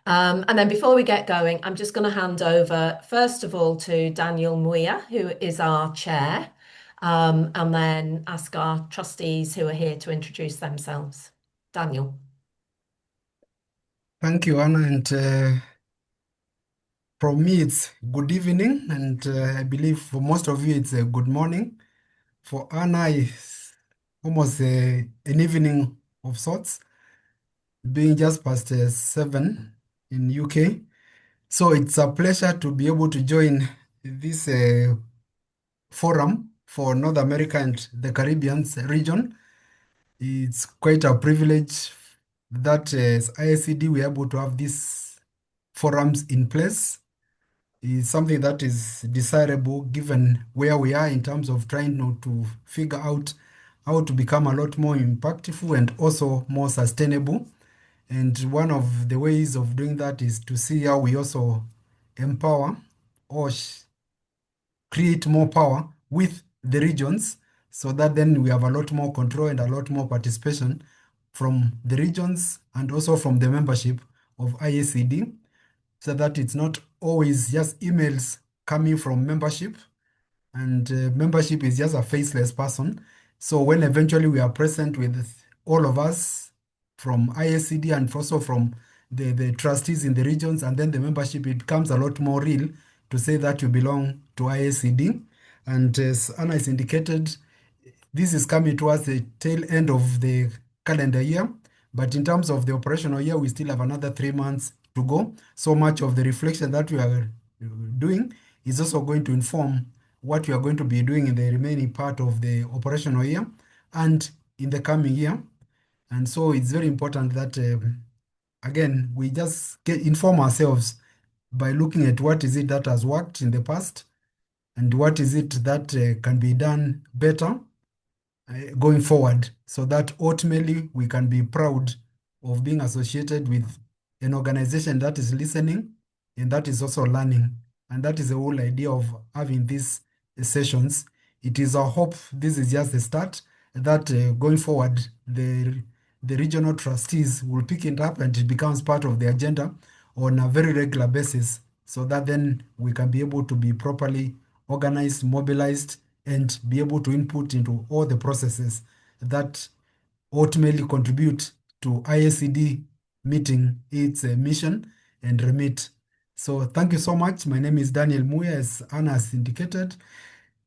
And then before we get going, I'm just going to hand over, first of all, to Daniel Muia, who is our chair, and then ask our trustees who are here to introduce themselves. Daniel. Thank you, Anna. And from me, it's good evening. And I believe for most of you, it's a good morning. For Anna, it's almost an evening of sorts, being just past 7 in UK. So it's a pleasure to be able to join this forum for North America and the Caribbean region. It's quite a privilege that as IACD, we're able to have these forums in place is something that is desirable given where we are in terms of trying to figure out how to become a lot more impactful and also more sustainable. And one of the ways of doing that is to see how we also empower or create more power with the regions so that then we have a lot more control and a lot more participation from the regions and also from the membership of IACD so that it's not always just emails coming from membership, and membership is just a faceless person. So when eventually we are present with all of us from IACD and also from the trustees in the regions and then the membership, it becomes a lot more real to say that you belong to IACD. And as Anna has indicated, this is coming towards the tail end of the calendar year, but in terms of the operational year, we still have another 3 months to go. So much of the reflection that we are doing is also going to inform what we are going to be doing in the remaining part of the operational year and in the coming year. And so it's very important that, again, we just inform ourselves by looking at what is it that has worked in the past and what is it that can be done better going forward so that ultimately we can be proud of being associated with an organization that is listening and that is also learning. And that is the whole idea of having these sessions. It is our hope this is just the start, that going forward, the regional trustees will pick it up and it becomes part of the agenda on a very regular basis so that then we can be able to be properly organized, mobilized, and be able to input into all the processes that ultimately contribute to IACD meeting its mission and remit. So thank you so much. My name is Daniel Muya, as Anna has indicated.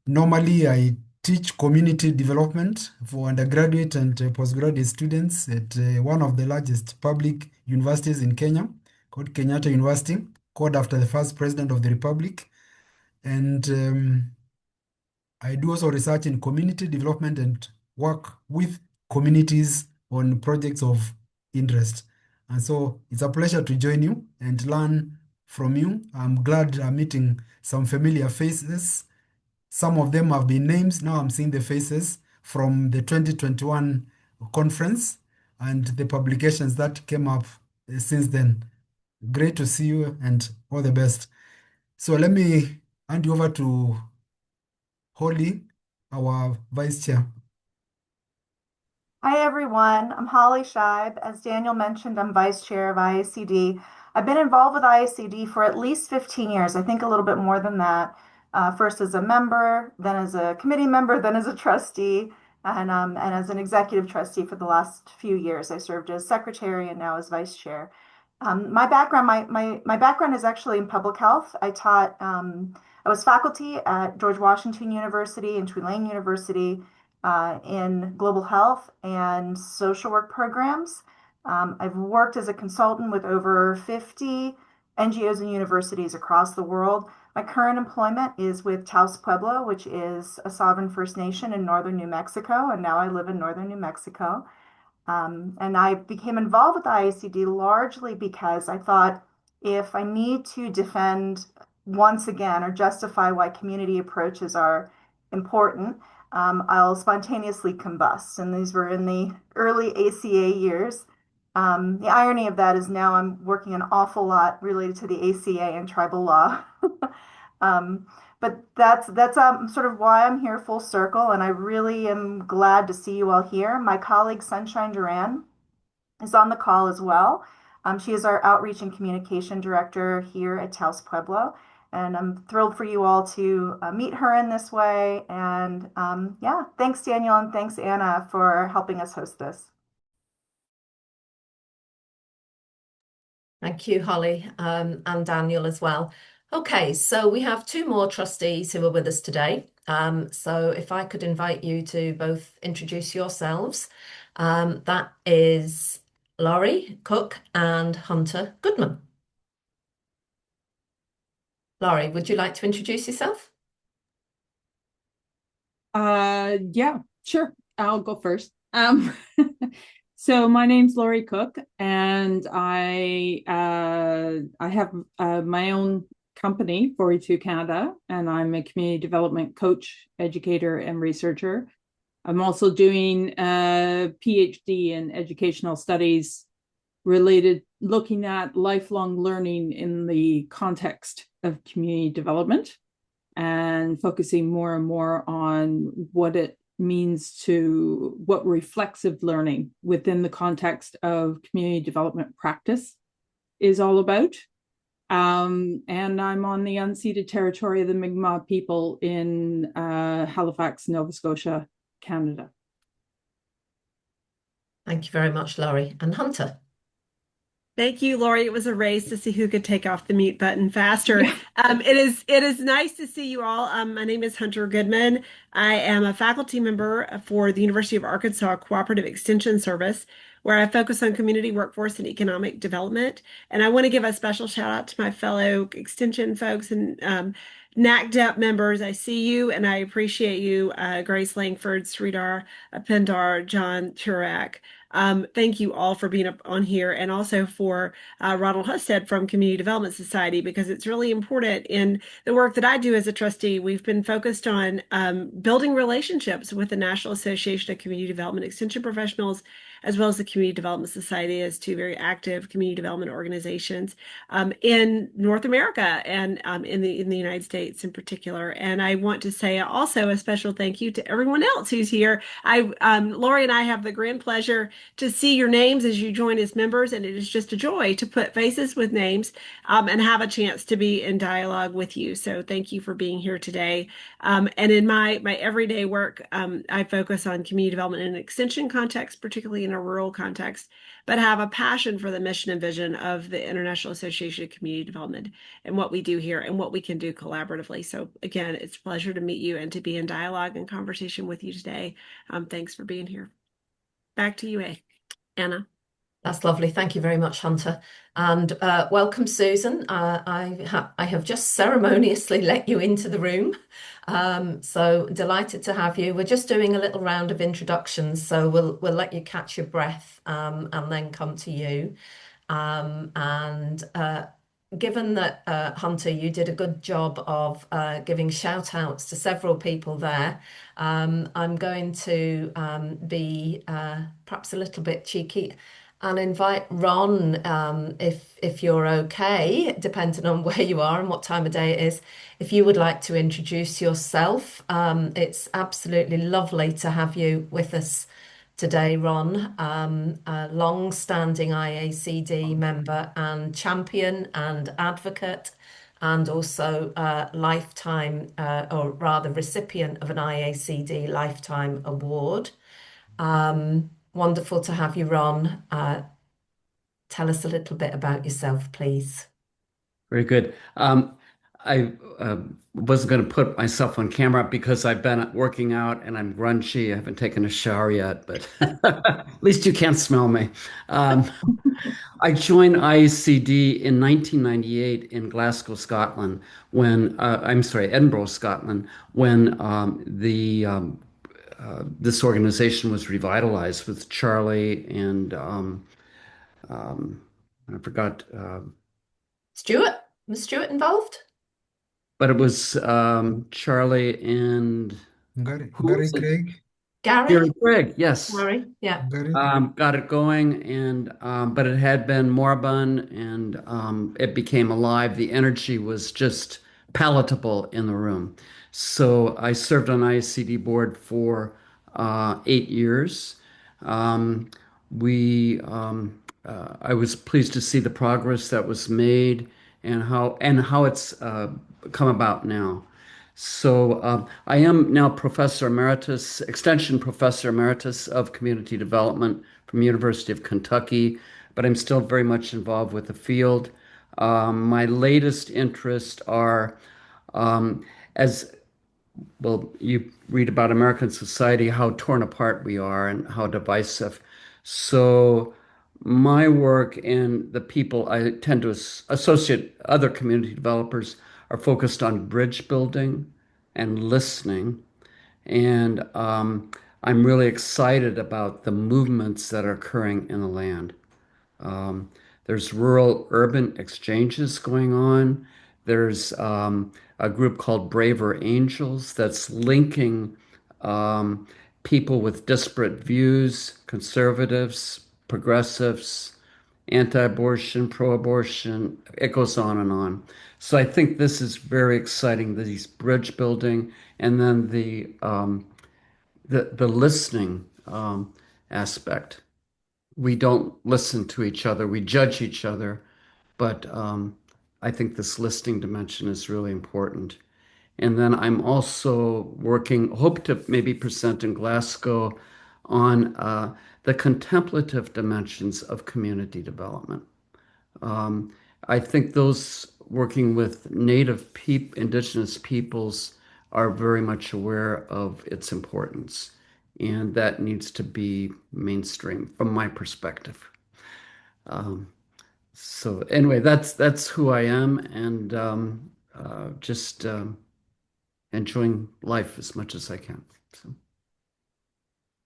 Normally, I teach community development for undergraduate and postgraduate students at one of the largest public universities in Kenya, called Kenyatta University, called after the first president of the republic. And I do also research in community development and work with communities on projects of interest. And so it's a pleasure to join you and learn from you. I'm glad I'm meeting some familiar faces. Some of them have been names. Now I'm seeing the faces from the 2021 conference and the publications that came up since then. Great to see you and all the best. So let me hand you over to Holly, our vice chair. Hi, everyone. I'm Holly Scheib. As Daniel mentioned, I'm vice chair of IACD. I've been involved with IACD for at least 15 years, I think a little bit more than that. First as a member, then as a committee member, then as a trustee, and as an executive trustee for the last few years. I served as secretary and now as vice chair. My background is actually in public health. I was faculty at George Washington University and Tulane University in global health and social work programs. I've worked as a consultant with over 50 NGOs and universities across the world. My current employment is with Taos Pueblo, which is a sovereign First Nation in northern New Mexico, and now I live in northern New Mexico. And I became involved with IACD largely because I thought if I need to defend once again or justify why community approaches are important, I'll spontaneously combust. And these were in the early ACA years. The irony of that is now I'm working an awful lot related to the ACA and tribal law. Um, but that's sort of why I'm here full circle, and I really am glad to see you all here. My colleague Sunshine Duran is on the call as well. She is our Outreach and Communication Director here at Taos Pueblo. And I'm thrilled for you all to meet her in this way. And yeah, thanks, Daniel, and thanks, Anna, for helping us host this. Thank you, Holly, and Daniel as well. Okay, so we have two more trustees who are with us today. So if I could invite you to both introduce yourselves. That is Laurie Cook and Hunter Goodman. Laurie, would you like to introduce yourself? Yeah, sure. I'll go first. So my name's Laurie Cook, and I have my own company, 42 Canada, and I'm a community development coach, educator, and researcher. I'm also doing a PhD in educational studies related, looking at lifelong learning in the context of community development and focusing more and more on what it means to what reflexive learning within the context of community development practice is all about. And I'm on the unceded territory of the Mi'kmaq people in Halifax, Nova Scotia, Canada. Thank you very much, Laurie. And Hunter. Thank you, Lori. It was a race to see who could take off the mute button faster. Yeah. It is nice to see you all. My name is Hunter Goodman. I am a faculty member for the University of Arkansas Cooperative Extension Service, where I focus on community workforce and economic development. And I want to give a special shout out to my fellow extension folks and NACDEP members. I see you and I appreciate you, Grace Langford, Sridhar Pindar, John Turak. Thank you all for being up on here and also for Ronald Husted from Community Development Society, because it's really important in the work that I do as a trustee. We've been focused on building relationships with the National Association of Community Development Extension Professionals, as well as the Community Development Society, as two very active community development organizations in North America and in the United States in particular. And I want to say also a special thank you to everyone else who's here. Lori and I have the grand pleasure to see your names as you join as members, and it is just a joy to put faces with names and have a chance to be in dialogue with you. So thank you for being here today. And in my everyday work, I focus on community development in an extension context, particularly in a rural context, but have a passion for the mission and vision of the International Association of Community Development and what we do here and what we can do collaboratively. So again, it's a pleasure to meet you and to be in dialogue and conversation with you today. Thanks for being here. Back to you, Anna. That's lovely. Thank you very much, Hunter. And welcome, Susan. I have just ceremoniously let you into the room. So delighted to have you. We're just doing a little round of introductions, so we'll let you catch your breath and then come to you. And given that, Hunter, you did a good job of giving shout outs to several people there, I'm going to be perhaps a little bit cheeky and invite Ron, if you're okay, depending on where you are and what time of day it is, if you would like to introduce yourself. It's absolutely lovely to have you with us today, Ron, a long-standing IACD member and champion and advocate, and also lifetime, or rather recipient of an IACD Lifetime Award. Wonderful to have you, Ron. Tell us a little bit about yourself, please. Very good. I wasn't going to put myself on camera because I've been working out and I'm grungy. I haven't taken a shower yet, but at least you can't smell me. I joined IACD in 1998 in Glasgow, Scotland, when I'm sorry, Edinburgh, Scotland, when this organization was revitalized with Charlie and I forgot. Stuart? Was Stuart involved? But it was Charlie and who Gary was it? Craig. Gary Gary? Craig, yes. Gary? Yeah. Gary. Got it going, and but it had been moribund, and it became alive. The energy was just palatable in the room. So I served on IACD board for 8 years. We I was pleased to see the progress that was made and how it's come about now. So I am now Professor Emeritus, Extension Professor Emeritus of Community Development from University of Kentucky, but I'm still very much involved with the field. My latest interests are as well, you read about American society, how torn apart we are and how divisive. So, my work and the people I tend to associate other community developers are focused on bridge building and listening. And I'm really excited about the movements that are occurring in the land. Um, there's rural urban exchanges going on. There's a group called Braver Angels that's linking um, people with disparate views, conservatives, progressives, anti-abortion, pro-abortion. It goes on and on. So I think this is very exciting, these bridge building, and then the listening aspect. We don't listen to each other, we judge each other, but I think this listening dimension is really important. And then I'm also working, hope to maybe present in Glasgow on the contemplative dimensions of community development. Um, I think those working with indigenous peoples are very much aware of its importance, and that needs to be mainstream from my perspective. Um, so anyway, that's who I am, and just enjoying life as much as I can. So.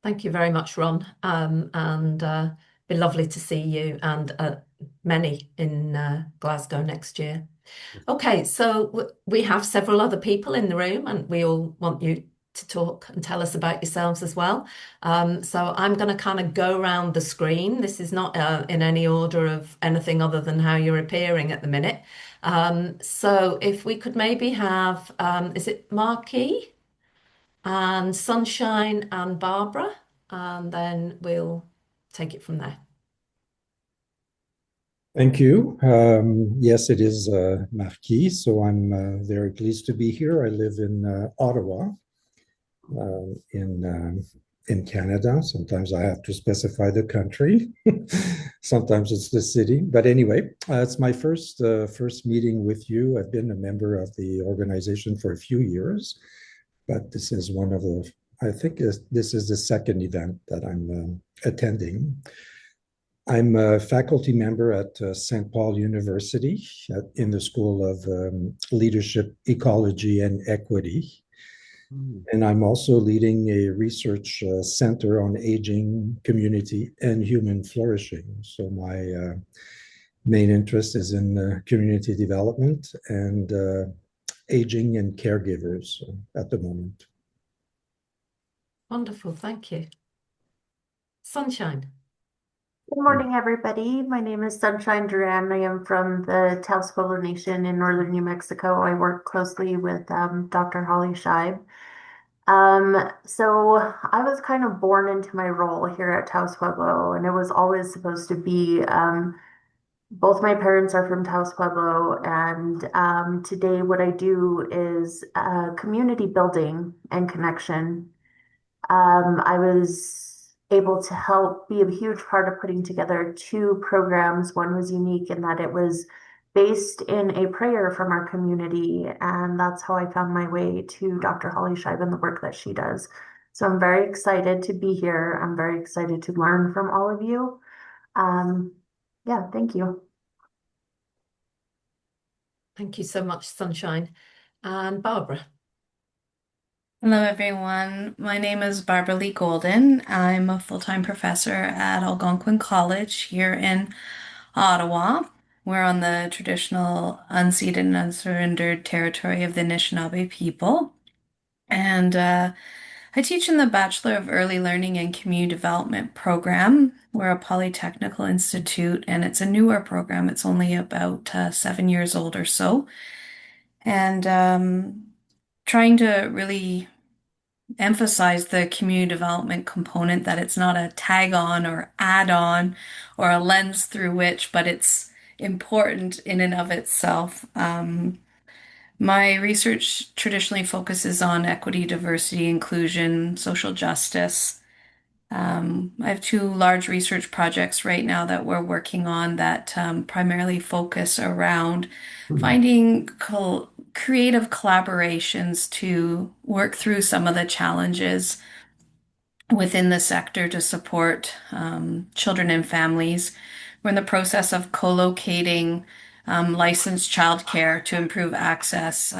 Thank you very much, Ron. And be lovely to see you and many in Glasgow next year. Okay, so we have several other people in the room, and we all want you to talk and tell us about yourselves as well. So I'm going to kind of go around the screen. This is not in any order of anything other than how you're appearing at the minute. So if we could maybe have, is it Marquis and Sunshine and Barbara, and then we'll take it from there. Thank you. Yes, it is Marquis, so I'm very pleased to be here. I live in Ottawa, in Canada. Sometimes I have to specify the country. Sometimes it's the city. But anyway, it's my first meeting with you. I've been a member of the organization for a few years, but this is one of the, I think this is the second event that I'm attending. I'm a faculty member at St. Paul University in the School of Leadership, Ecology, and Equity. And I'm also leading a research center on aging, community, and human flourishing. So my main interest is in community development and aging and caregivers at the moment. Wonderful, thank you. Sunshine. Good morning, everybody. My name is Sunshine Duran. I am from the Taos Pueblo Nation in northern New Mexico. I work closely with Dr. Holly Scheib. So I was kind of born into my role here at Taos Pueblo, and it was always supposed to be both my parents are from Taos Pueblo, and today what I do is community building and connection. I was able to help be a huge part of putting together two programs. One was unique in that it was based in a prayer from our community, and that's how I found my way to Dr. Holly Scheib and the work that she does. So I'm very excited to be here. I'm very excited to learn from all of you. Yeah, thank you. Thank you so much, Sunshine. And Barbara. Hello, everyone. My name is Barbara Lee Golden. I'm a full-time professor at Algonquin College here in Ottawa. We're on the traditional unceded and unsurrendered territory of the Anishinaabe people. And I teach in the Bachelor of Early Learning and Community Development program. We're a polytechnical institute, and it's a newer program. It's only about 7 years old or so. And trying to really emphasize the community development component, that it's not a tag on or add on or a lens through which, but it's important in and of itself. My research traditionally focuses on equity, diversity, inclusion, social justice. I have two large research projects right now that we're working on that primarily focus around finding creative collaborations to work through some of the challenges within the sector to support children and families. We're in the process of co-locating licensed childcare to improve access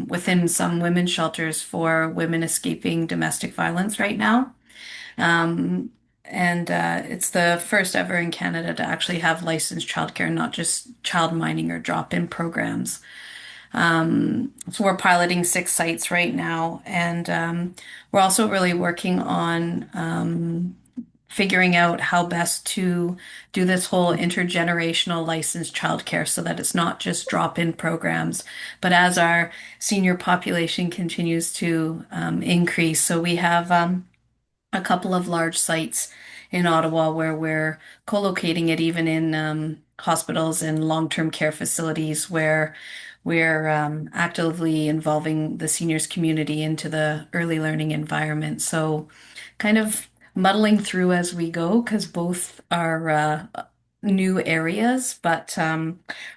within some women's shelters for women escaping domestic violence right now. Um, and it's the first ever in Canada to actually have licensed childcare, not just child mining or drop-in programs. So we're piloting 6 sites right now, and we're also really working on figuring out how best to do this whole intergenerational licensed childcare so that it's not just drop-in programs, but as our senior population continues to increase. So we have a couple of large sites in Ottawa where we're co-locating it even in hospitals and long-term care facilities where we're actively involving the seniors community into the early learning environment. So kind of muddling through as we go because both are new areas, but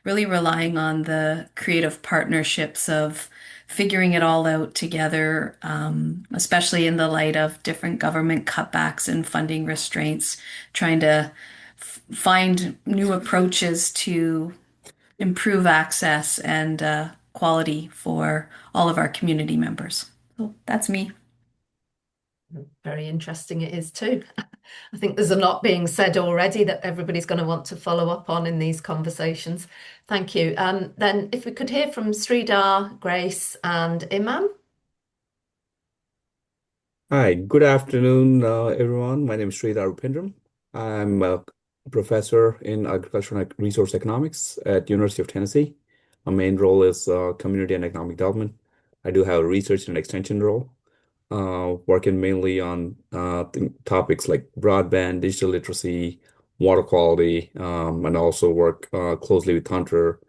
really relying on the creative partnerships of figuring it all out together, especially in the light of different government cutbacks and funding restraints, trying to find new approaches to improve access and quality for all of our community members. So that's me. Very interesting it is too. I think there's a lot being said already that everybody's going to want to follow up on in these conversations. Thank you. Then if we could hear from Sridhar, Grace, and Imam. Hi, good afternoon, everyone. My name is Sridhar Upendram. I'm a professor in agricultural and resource economics at University of Tennessee. My main role is community and economic development. I do have a research and extension role, working mainly on topics like broadband, digital literacy, water quality, and also work closely with Hunter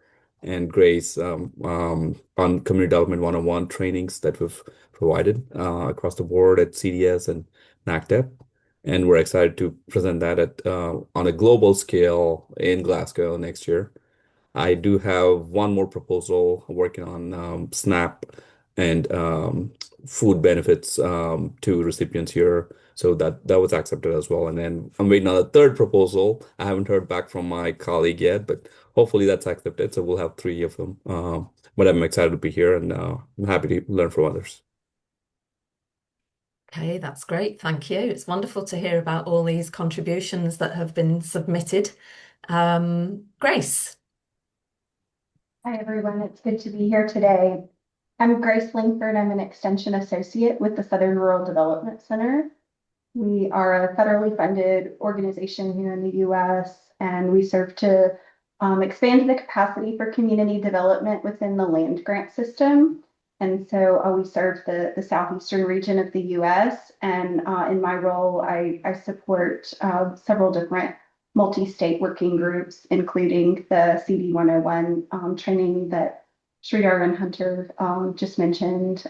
and Grace on community development one-on-one trainings that we've provided across the board at CDS and NACDEP. And we're excited to present that on a global scale in Glasgow next year. I do have one more proposal working on SNAP and food benefits to recipients here. So that was accepted as well. And then I'm waiting on a third proposal. I haven't heard back from my colleague yet, but hopefully that's accepted. So we'll have 3 of them. But I'm excited to be here and I'm happy to learn from others. Okay, that's great. Thank you. It's wonderful to hear about all these contributions that have been submitted. Grace. Hi, everyone. It's good to be here today. I'm Grace Langford. I'm an Extension Associate with the Southern Rural Development Center. We are a federally funded organization here in the US, and we serve to expand the capacity for community development within the land grant system. And so we serve the southeastern region of the US, and in my role, I support several different multi-state working groups, including the CD 101 training that Sridhar and Hunter just mentioned.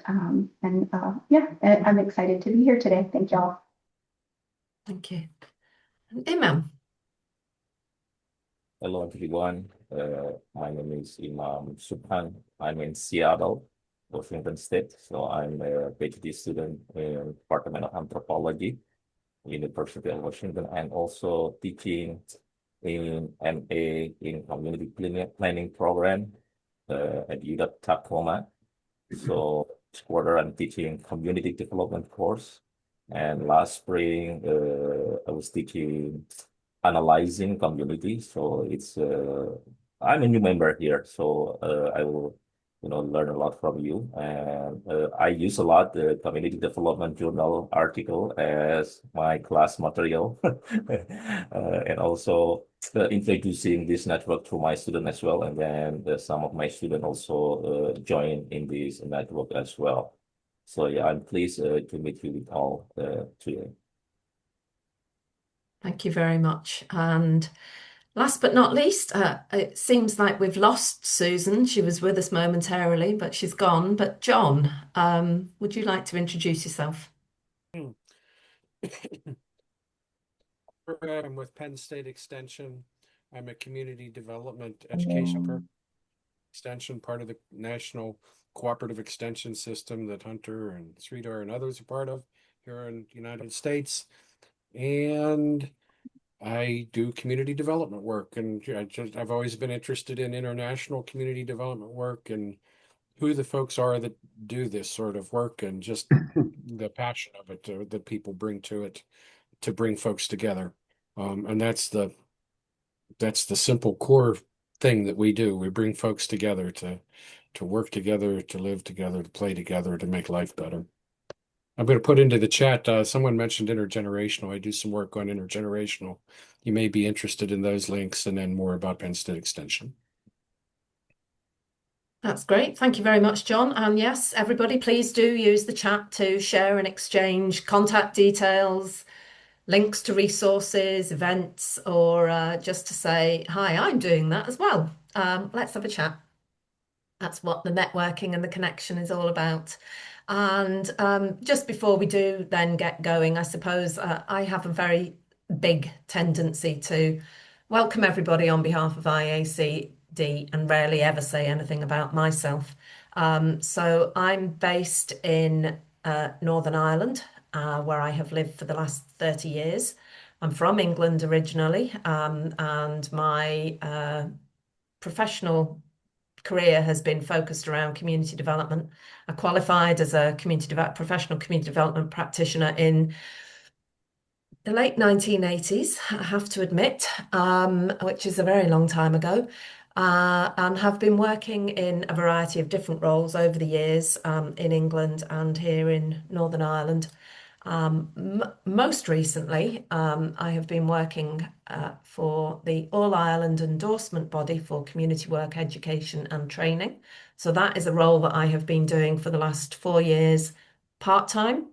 Yeah, I'm excited to be here today. Thank y'all. Thank you. Imam. Hello, everyone. My name is Imam Subhan. I'm in Seattle, Washington State. So I'm a PhD student in Department of Anthropology, University of Washington, and also teaching in MA in Community Planning Program at UW-Tacoma. So this quarter I'm teaching community development course. And last spring I was teaching analyzing community. So it's I'm a new member here, so I will learn a lot from you. And I use a lot the Community Development Journal article as my class material, and also introducing this network to my student as well. And then some of my students also join in this network as well. So yeah, I'm pleased to meet you with all today. Thank you very much. And last but not least, it seems like we've lost Susan. She was with us momentarily, but she's gone. But John, would you like to introduce yourself? I'm with Penn State Extension. I'm a community development education extension, part of the national cooperative extension system that Hunter and Sridhar and others are part of here in the United States. And I do community development work, and I've always been interested in international community development work and who the folks are that do this sort of work, and just the passion of it that people bring to it to bring folks together. And that's the simple core thing that we do. We bring folks together to work together, to live together, to play together, to make life better. I'm going to put into the chat, someone mentioned intergenerational. I do some work on intergenerational. You may be interested in those links, and then more about Penn State Extension. That's great. Thank you very much, John. And yes, everybody, please do use the chat to share and exchange contact details, links to resources, events, or just to say, hi, I'm doing that as well. Let's have a chat. That's what the networking and the connection is all about. And just before we do then get going, I suppose I have a very big tendency to welcome everybody on behalf of IACD and rarely ever say anything about myself. So I'm based in Northern Ireland, where I have lived for the last 30 years. I'm from England originally, and my professional career has been focused around community development. I qualified as a professional community development practitioner in the late 1980s, I have to admit, which is a very long time ago, and have been working in a variety of different roles over the years in England and here in Northern Ireland. Most recently, I have been working for the All Ireland endorsement body for community work, education and training. So that is a role that I have been doing for the last 4 years part-time.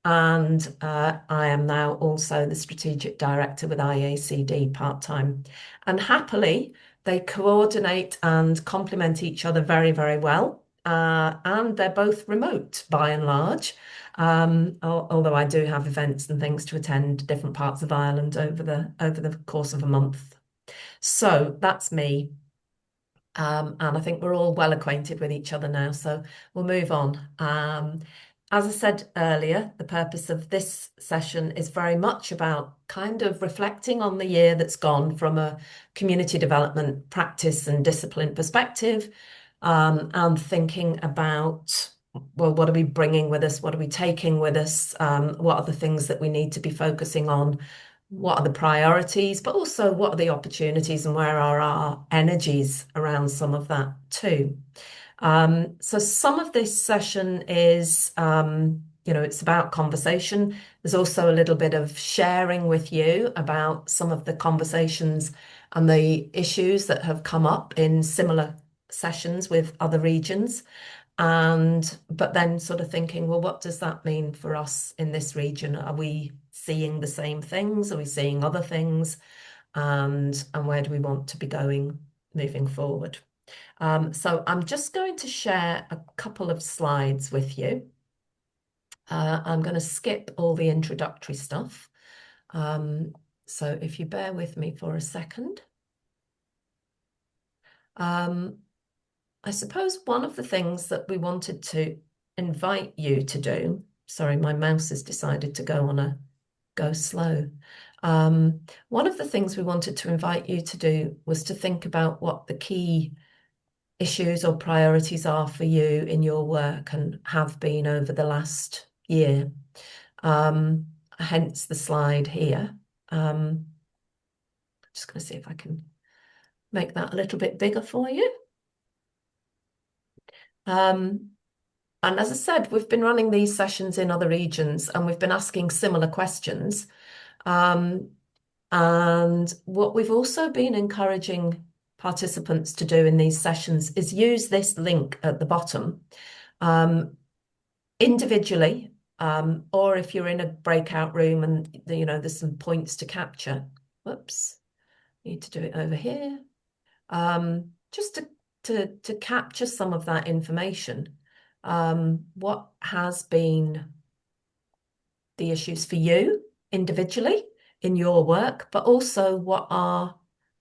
And I am now also the strategic director with IACD part-time. And happily, they coordinate and complement each other very, very well. And they're both remote by and large. Although I do have events and things to attend different parts of Ireland over the course of a month. So that's me. And I think we're all well acquainted with each other now, so we'll move on. As I said earlier, the purpose of this session is very much about kind of reflecting on the year that's gone from a community development practice and discipline perspective, and thinking about, well, what are we bringing with us? What are we taking with us? What are the things that we need to be focusing on? What are the priorities, but also what are the opportunities and where are our energies around some of that too? So some of this session is, it's about conversation. There's also a little bit of sharing with you about some of the conversations and the issues that have come up in similar sessions with other regions. But then sort of thinking, well, what does that mean for us in this region? Are we seeing the same things? Are we seeing other things? And where do we want to be going moving forward? So I'm just going to share a couple of slides with you. I'm going to skip all the introductory stuff. So if you bear with me for a second. I suppose one of the things that we wanted to invite you to do, sorry, my mouse has decided to go slow. One of the things we wanted to invite you to do was to think about what the key issues or priorities are for you in your work and have been over the last year. Hence the slide here. Just going to see if I can make that a little bit bigger for you. And as I said, we've been running these sessions in other regions and we've been asking similar questions. And what we've also been encouraging participants to do in these sessions is use this link at the bottom. individually, or if you're in a breakout room and there's some points to capture. Whoops, need to do it over here. Just to capture some of that information. What has been the issues for you individually in your work, but also what are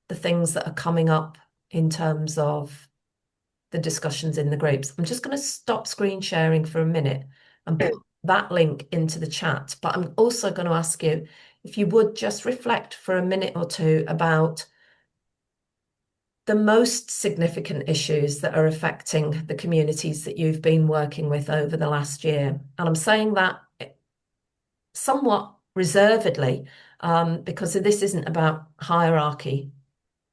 the things that are coming up in terms of the discussions in the groups. I'm just going to stop screen sharing for a minute and put that link into the chat. But I'm also going to ask you if you would just reflect for a minute or two about the most significant issues that are affecting the communities that you've been working with over the last year. And I'm saying that somewhat reservedly, because this isn't about hierarchy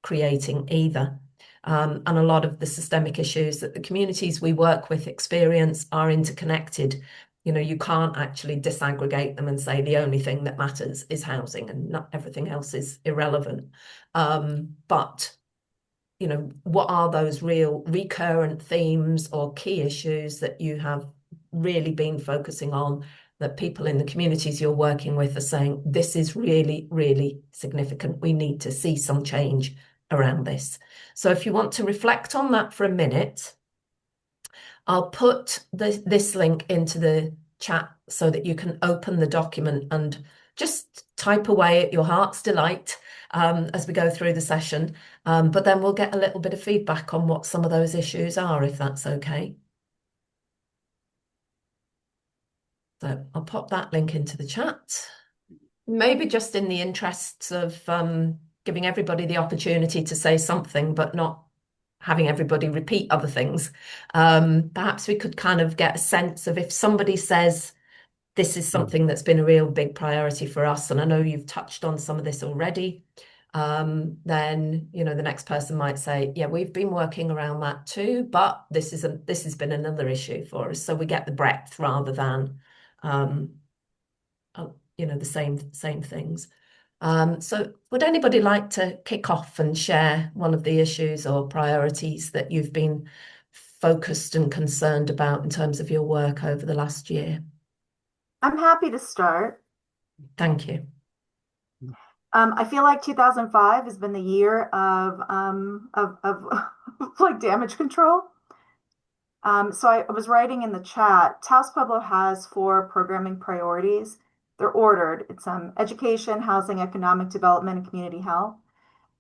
creating either. And a lot of the systemic issues that the communities we work with experience are interconnected. You can't actually disaggregate them and say the only thing that matters is housing and not everything else is irrelevant. But what are those real recurrent themes or key issues that you have really been focusing on, that people in the communities you're working with are saying, this is really, really significant. We need to see some change around this. So if you want to reflect on that for a minute, I'll put this link into the chat so that you can open the document and just type away at your heart's delight as we go through the session. But then we'll get a little bit of feedback on what some of those issues are, if that's okay. So I'll pop that link into the chat. Maybe just in the interests of giving everybody the opportunity to say something, but not having everybody repeat other things. Perhaps we could kind of get a sense of if somebody says, this is something that's been a real big priority for us, and I know you've touched on some of this already, then the next person might say, yeah, we've been working around that too, but this has been another issue for us. So we get the breadth rather than the same things. So would anybody like to kick off and share one of the issues or priorities that you've been focused and concerned about in terms of your work over the last year? I'm happy to start. Thank you. I feel like 2005 has been the year of like damage control. So I was writing in the chat, Taos Pueblo has 4 programming priorities. They're ordered. It's education, housing, economic development, and community health.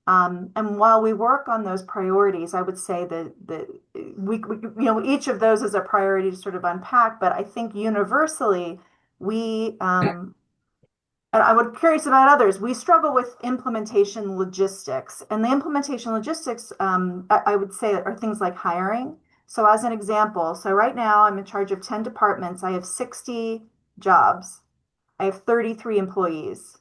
And while we work on those priorities, I would say that we each of those is a priority to sort of unpack. But I think universally, we and I would curious about others. We struggle with implementation logistics, and the implementation logistics, I would say, are things like hiring. So, as an example, so right now I'm in charge of 10 departments. I have 60 jobs. I have 33 employees.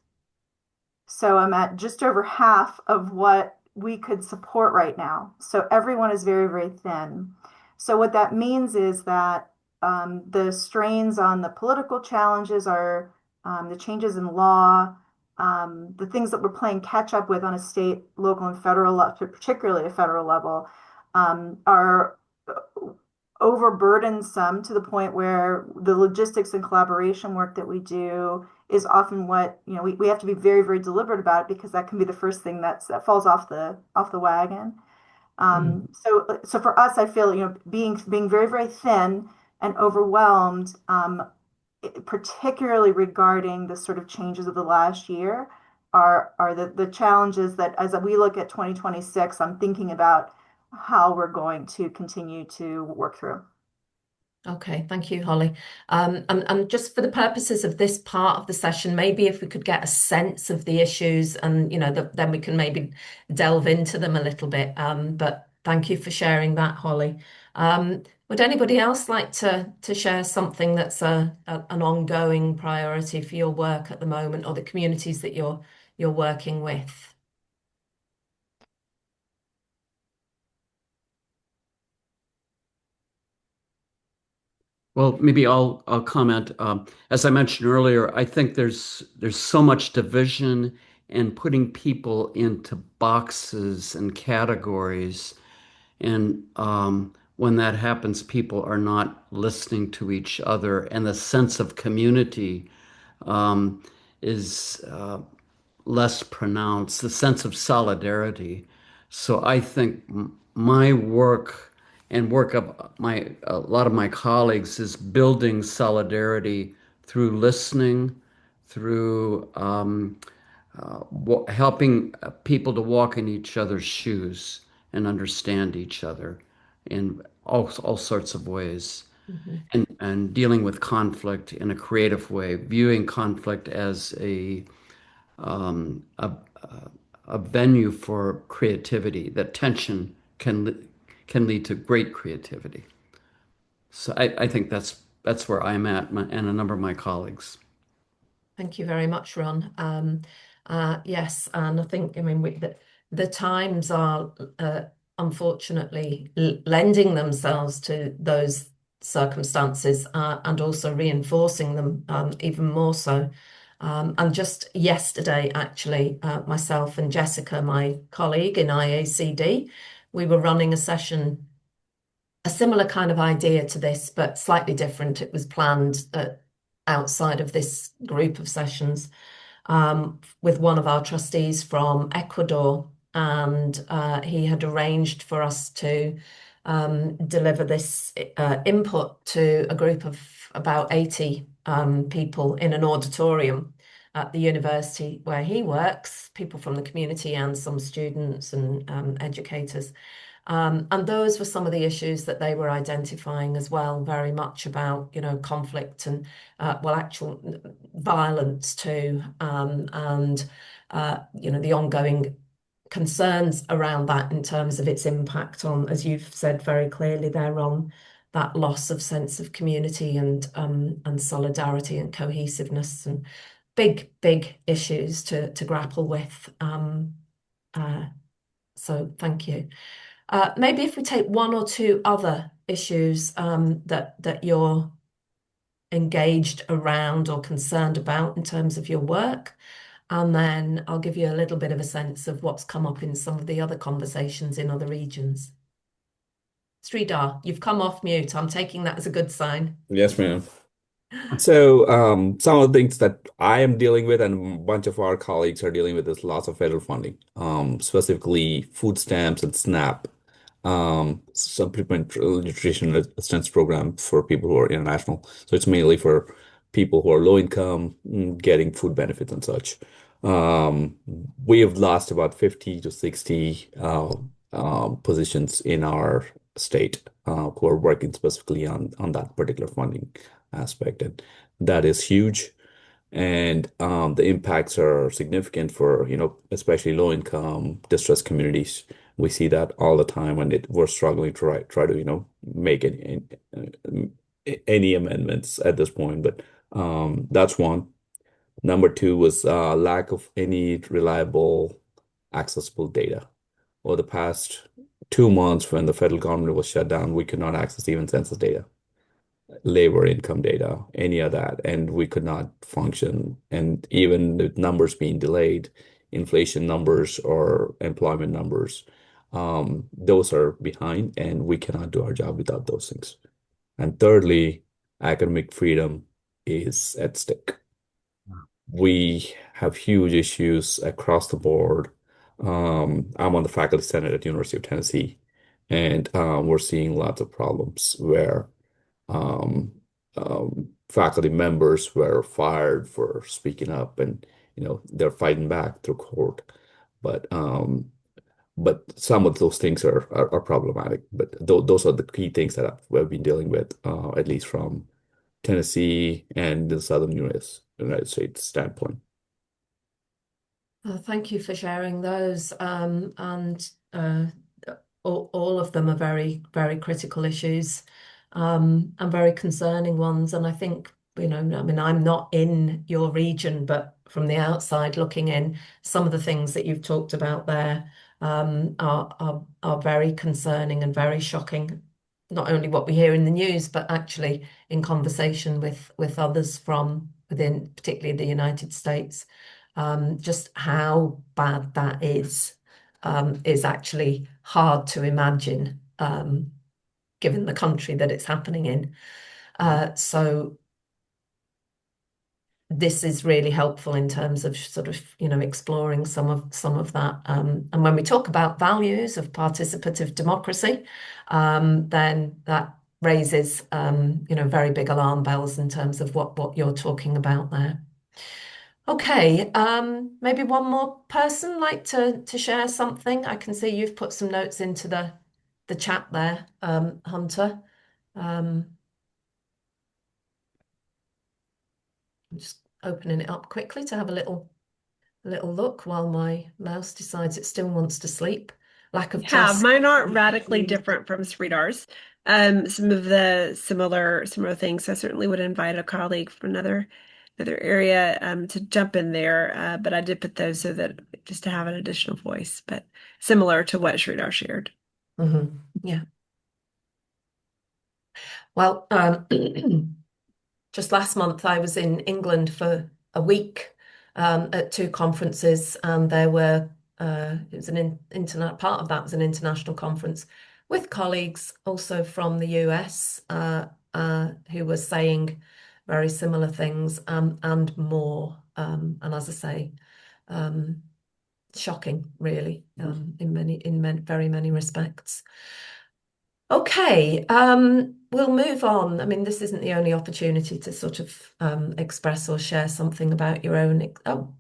So I'm at just over half of what we could support right now. So everyone is very, very thin. So what that means is that the strains on the political challenges are the changes in law, the things that we're playing catch up with on a state, local, and federal level, particularly a federal level, are overburdensome to the point where the logistics and collaboration work that we do is often what we have to be very, very deliberate about it, because that can be the first thing that falls off the wagon. So for us, I feel being very, very thin and overwhelmed, particularly regarding the sort of changes of the last year, are the challenges that as we look at 2026, I'm thinking about how we're going to continue to work through. Okay, thank you, Holly. And just for the purposes of this part of the session, maybe if we could get a sense of the issues and, then we can maybe delve into them a little bit. But thank you for sharing that, Holly. Would anybody else like to share something that's an ongoing priority for your work at the moment, or the communities that you're working with? Well, maybe I'll comment. As I mentioned earlier, I think there's so much division and putting people into boxes and categories. And when that happens, people are not listening to each other, and the sense of community um, is less pronounced, the sense of solidarity. So I think my work and work of a lot of my colleagues is building solidarity through listening, through helping people to walk in each other's shoes and understand each other in all sorts of ways. And dealing with conflict in a creative way, viewing conflict as um, a, a venue for creativity, that tension can lead to great creativity. So I think that's where I'm at, and a number of my colleagues. Thank you very much, Ron. Yes, and I think, I mean, the times are unfortunately lending themselves to those circumstances and also reinforcing them even more so. And just yesterday, actually, myself and Jessica, my colleague in IACD, we were running a session, a similar kind of idea to this, but slightly different. It was planned outside of this group of sessions with one of our trustees from Ecuador. And he had arranged for us to deliver this input to a group of about 80 people in an auditorium at the university where he works, people from the community and some students and educators. And those were some of the issues that they were identifying as well, very much about, conflict and, well, actual violence too, and, the ongoing concerns around that in terms of its impact on, as you've said very clearly there, on that loss of sense of community and solidarity and cohesiveness, and big issues to grapple with. So thank you. Maybe if we take one or two other issues that you're engaged around or concerned about in terms of your work, and then I'll give you a little bit of a sense of what's come up in some of the other conversations in other regions. Sridhar, you've come off mute. I'm taking that as a good sign. Yes, ma'am. So, some of the things that I am dealing with and a bunch of our colleagues are dealing with is lots of federal funding, specifically food stamps and SNAP, Supplemental Nutrition Assistance Program for people who are international. So it's mainly for people who are low income, getting food benefits and such. Um, we have lost about 50 to 60 positions in our state who are working specifically on that particular funding aspect. And that is huge. And the impacts are significant for, especially low income, distressed communities. We see that all the time, and we're struggling to try to, make any amendments at this point. But that's one. Number two was lack of any reliable, accessible data. Over the past 2 months, when the federal government was shut down, we could not access even census data, labor income data, any of that, and we could not function. And even the numbers being delayed, inflation numbers or employment numbers, those are behind, and we cannot do our job without those things. And thirdly, academic freedom is at stake. We have huge issues across the board. I'm on the faculty senate at University of Tennessee, and we're seeing lots of problems where um, faculty members were fired for speaking up, and they're fighting back through court. But some of those things are problematic. But those are the key things that we've been dealing with, at least from Tennessee and the southern United States standpoint. Thank you for sharing those. And all of them are very, very critical issues and very concerning ones. And I think, I mean, I'm not in your region, but from the outside looking in, some of the things that you've talked about there are very concerning and very shocking. Not only what we hear in the news, but actually in conversation with others from within, particularly the United States. Just how bad that is actually hard to imagine. given the country that it's happening in. So this is really helpful in terms of sort of, exploring some of that. And when we talk about values of participative democracy, then that raises, very big alarm bells in terms of what you're talking about there. Okay, maybe one more person like to share something. I can see you've put some notes into the chat there, Hunter. I'm just opening it up quickly to have a little look while my mouse decides it still wants to sleep. Lack of Yeah, trust. mine aren't radically different from Sridhar's. Some of the similar things. I certainly would invite a colleague from another area to jump in there. But I did put those so that just to have an additional voice, but similar to what Sridhar shared. Yeah. Well, just last month I was in England for a week at two conferences, and there were it was an internet part of that was an international conference with colleagues also from the US who were saying very similar things and more. And as I say, shocking, really, in very many respects. Okay, we'll move on. I mean, this isn't the only opportunity to sort of express or share something about your own. Oh,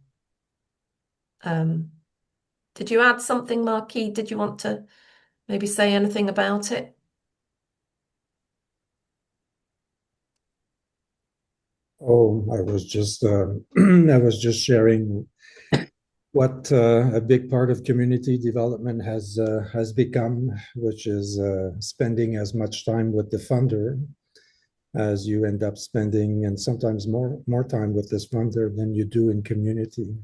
did you add something, Marquis? Did you want to maybe say anything about it? Oh, I was just I was just sharing what a big part of community development has become, which is spending as much time with the funder as you end up spending, and sometimes more time with this funder than you do in community.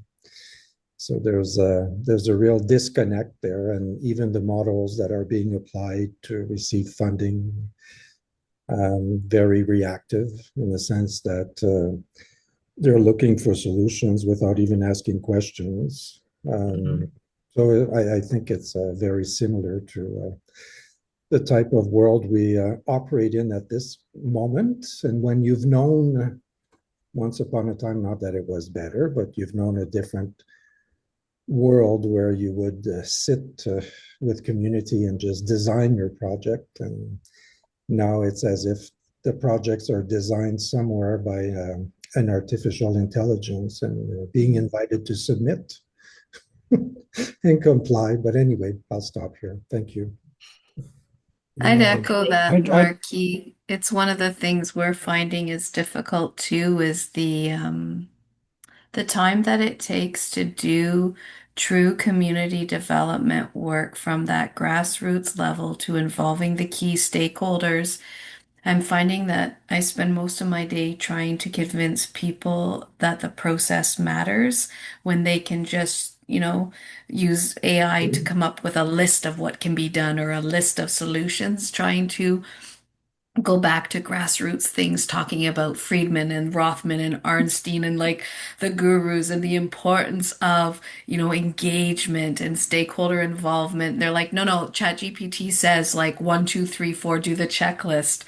So there's a real disconnect there, and even the models that are being applied to receive funding very reactive in the sense that they're looking for solutions without even asking questions. So I think it's very similar to the type of world we operate in at this moment. And when you've known once upon a time, not that it was better, but you've known a different world where you would sit with community and just design your project. And now it's as if the projects are designed somewhere by an artificial intelligence and being invited to submit and comply. But anyway, I'll stop here. Thank you. I'd echo that, I Marky. It's one of the things we're finding is difficult too, is the time that it takes to do true community development work from that grassroots level to involving the key stakeholders. I'm finding that I spend most of my day trying to convince people that the process matters when they can just, use AI to come up with a list of what can be done or a list of solutions, trying to go back to grassroots things, talking about Friedman and Rothman and Arnstein and like the gurus and the importance of, engagement and stakeholder involvement. They're like, no, ChatGPT says like 1, 2, 3, 4, do the checklist.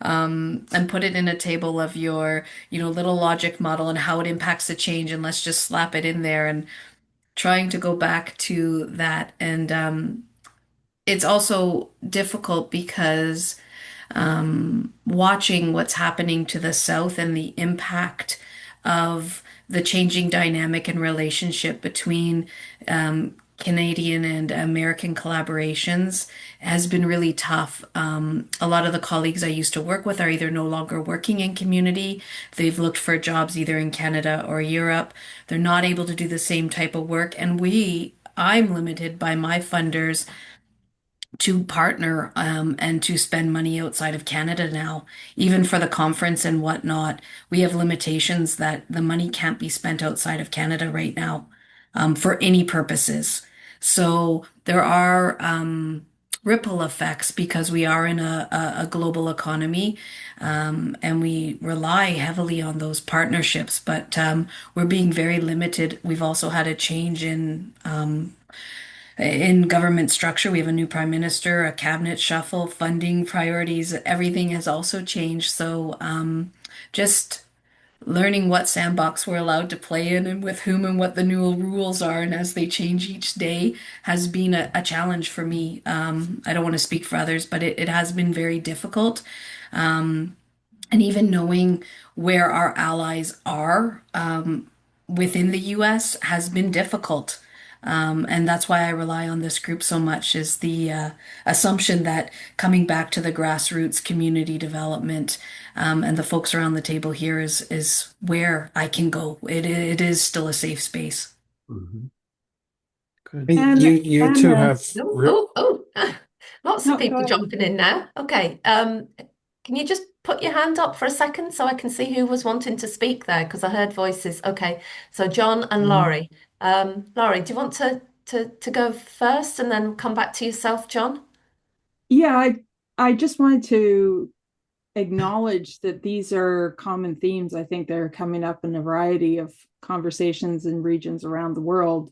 And put it in a table of your, little logic model and how it impacts the change, and let's just slap it in there and trying to go back to that. And it's also difficult because watching what's happening to the South and the impact of the changing dynamic and relationship between Canadian and American collaborations has been really tough. A lot of the colleagues I used to work with are either no longer working in community, they've looked for jobs either in Canada or Europe. They're not able to do the same type of work, and I'm limited by my funders to partner and to spend money outside of Canada now. Even for the conference and whatnot, we have limitations that the money can't be spent outside of Canada right now for any purposes. So there are ripple effects because we are in a global economy and we rely heavily on those partnerships, but we're being very limited. We've also had a change in in government structure. We have a new prime minister, a cabinet shuffle, funding priorities, everything has also changed. So just learning what sandbox we're allowed to play in and with whom and what the new rules are, and as they change each day, has been a challenge for me. I don't want to speak for others, but it has been very difficult. And even knowing where our allies are within the US has been difficult. And that's why I rely on this group so much, is the assumption that coming back to the grassroots community development and the folks around the table here is where I can go. It is still a safe space. Mhm. Good. Hey, And you two Anna, have Lots of no, go people ahead. jumping in now. Okay. Can you just put your hand up for a second so I can see who was wanting to speak there? Because I heard voices. Okay. So John and Laurie. Laurie, do you want to go first and then come back to yourself, John? Yeah, I just wanted to acknowledge that these are common themes. I think they're coming up in a variety of conversations in regions around the world.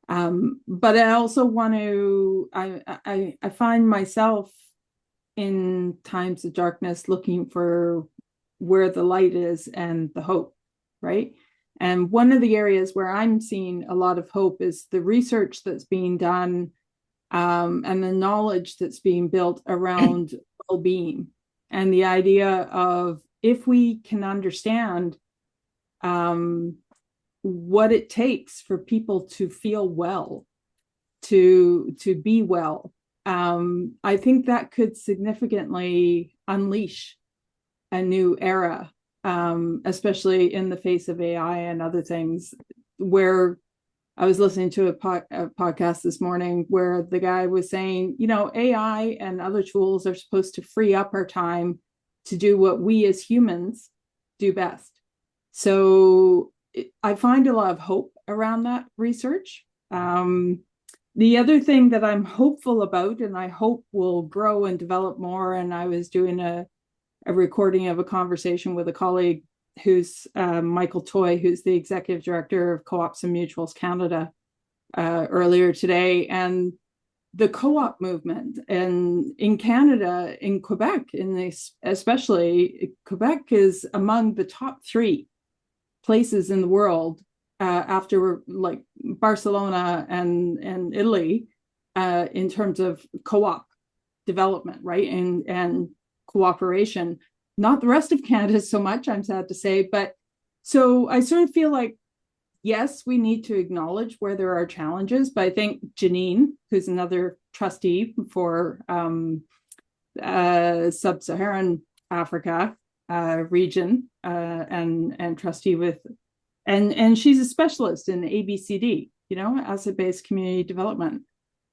But I also want to, I find myself in times of darkness looking for where the light is and the hope, right? And one of the areas where I'm seeing a lot of hope is the research that's being done and the knowledge that's being built around well-being, and the idea of, if we can understand um, what it takes for people to feel well, to be well, I think that could significantly unleash a new era, especially in the face of AI and other things. Where I was listening to a podcast this morning where the guy was saying, AI and other tools are supposed to free up our time to do what we as humans do best. So I find a lot of hope around that research. The other thing that I'm hopeful about, and I hope will grow and develop more, and I was doing a recording of a conversation with a colleague who's Michael Toy, who's the executive director of Co-ops and Mutuals Canada, earlier today. And the co-op movement, and in Canada, in Quebec, especially Quebec, is among the top 3 places in the world after like Barcelona and Italy in terms of co-op development, right? And cooperation. Not the rest of Canada so much, I'm sad to say, but so I sort of feel like, yes, we need to acknowledge where there are challenges, but I think Janine, who's another trustee for sub-Saharan Africa region and trustee with, and she's a specialist in ABCD, asset-based community development.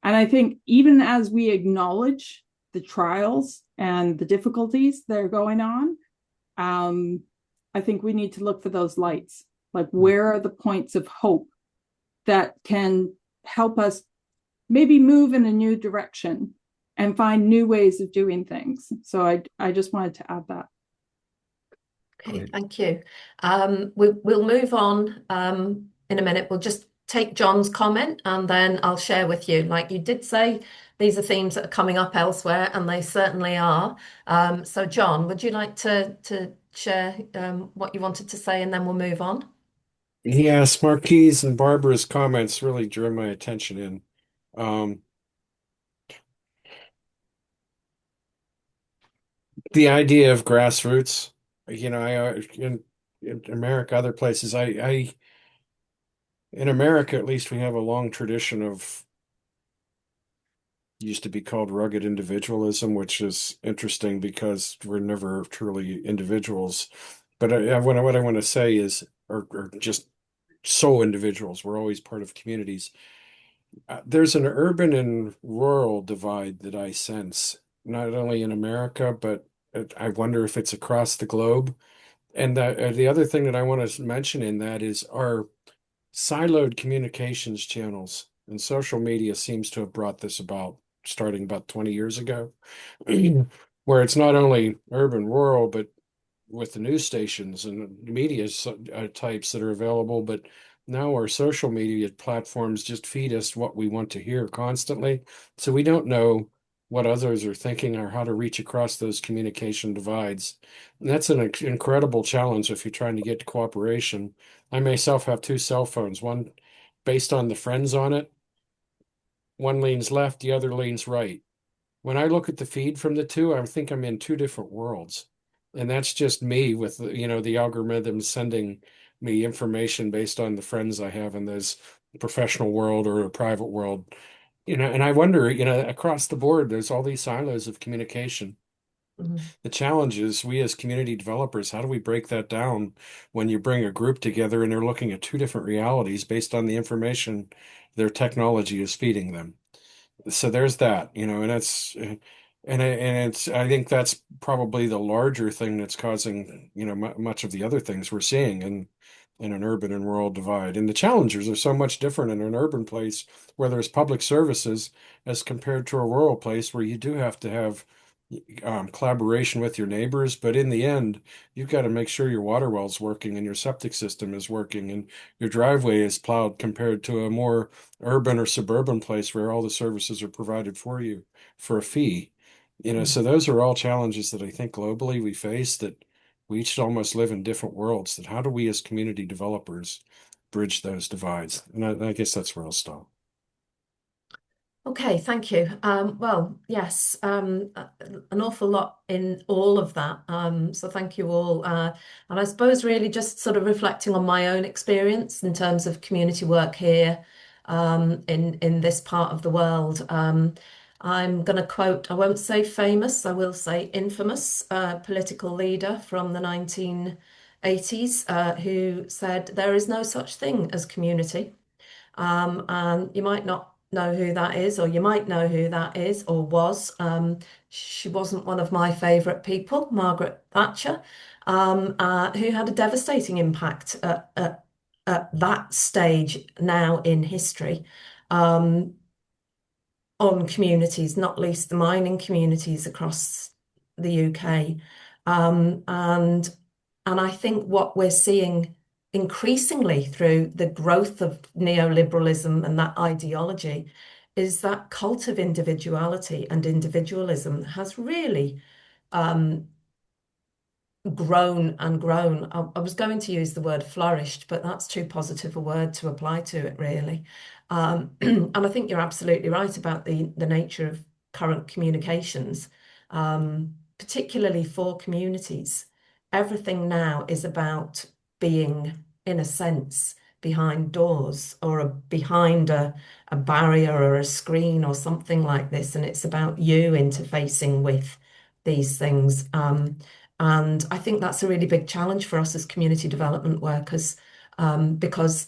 And I think even as we acknowledge the trials and the difficulties that are going on, I think we need to look for those lights. Like, where are the points of hope that can help us maybe move in a new direction and find new ways of doing things? So I just wanted to add that. Okay, thank you. We'll move on in a minute. We'll just take John's comment and then I'll share with you. Like you did say, these are themes that are coming up elsewhere, and they certainly are. So John, would you like to share what you wanted to say, and then we'll move on? Yes, Marquise and Barbara's comments really drew my attention in. The idea of grassroots, in America, other places, in America, at least, we have a long tradition of, used to be called rugged individualism, which is interesting because we're never truly individuals. But what I want to say is, or just so individuals, we're always part of communities. There's an urban and rural divide that I sense, not only in America, but I wonder if it's across the globe. And the other thing that I want to mention in that is our siloed communications channels, and social media seems to have brought this about starting about 20 years ago, where it's not only urban, rural, but with the news stations and media types that are available, but Now our social media platforms just feed us what we want to hear constantly. So we don't know what others are thinking or how to reach across those communication divides. And that's an incredible challenge if you're trying to get to cooperation. I myself have two cell phones, one based on the friends on it. One leans left, the other leans right. When I look at the feed from the two, I think I'm in two different worlds. And that's just me with, the algorithm sending me information based on the friends I have in this professional world or a private world. And I wonder, across the board, there's all these silos of communication. Mhm. The challenge is we as community developers, how do we break that down when you bring a group together and they're looking at two different realities based on the information their technology is feeding them? So there's that, and it's I think that's probably the larger thing that's causing, much of the other things we're seeing in an urban and rural divide. And the challenges are so much different in an urban place where there's public services as compared to a rural place where you do have to have collaboration with your neighbors. But in the end, you've got to make sure your water well's working and your septic system is working and your driveway is plowed compared to a more urban or suburban place where all the services are provided for you for a fee. So those are all challenges that I think globally we face, that we each almost live in different worlds. That how do we as community developers bridge those divides? And I guess that's where I'll stop. Okay, thank you. Well, yes, an awful lot in all of that. So thank you all. And I suppose really just sort of reflecting on my own experience in terms of community work here in this part of the world. I'm going to quote, I won't say famous, I will say infamous political leader from the 1980s who said, "There is no such thing as community." And you might not know who that is, or you might know who that is or was. She wasn't one of my favourite people, Margaret Thatcher, who had a devastating impact at that stage now in history. Um, on communities, not least the mining communities across the UK. And I think what we're seeing increasingly through the growth of neoliberalism and that ideology is that cult of individuality and individualism has really um, grown and grown. I was going to use the word flourished, but that's too positive a word to apply to it, really. And I think you're absolutely right about the nature of current communications, particularly for communities. Everything now is about being, in a sense, behind doors or behind a barrier or a screen or something like this. And it's about you interfacing with these things. And I think that's a really big challenge for us as community development workers, because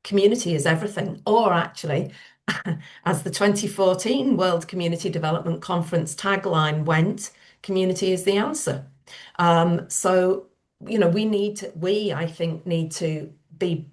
community is everything. Or actually, as the 2014 World Community Development Conference tagline went, community is the answer. So, I think, need to be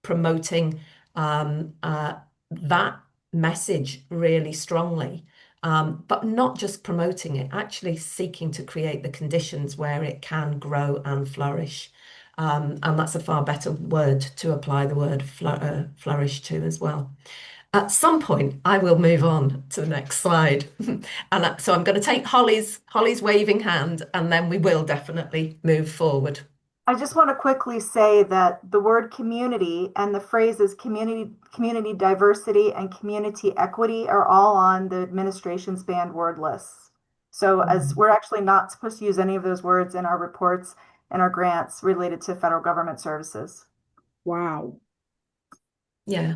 promoting that message really strongly. But not just promoting it, actually seeking to create the conditions where it can grow and flourish. And that's a far better word to apply the word flourish to as well. At some point, I will move on to the next slide. So I'm going to take Holly's waving hand, and then we will definitely move forward. I just want to quickly say that the word community and the phrases community diversity and community equity are all on the administration's banned word lists. So as we're actually not supposed to use any of those words in our reports and our grants related to federal government services. Wow. Yeah.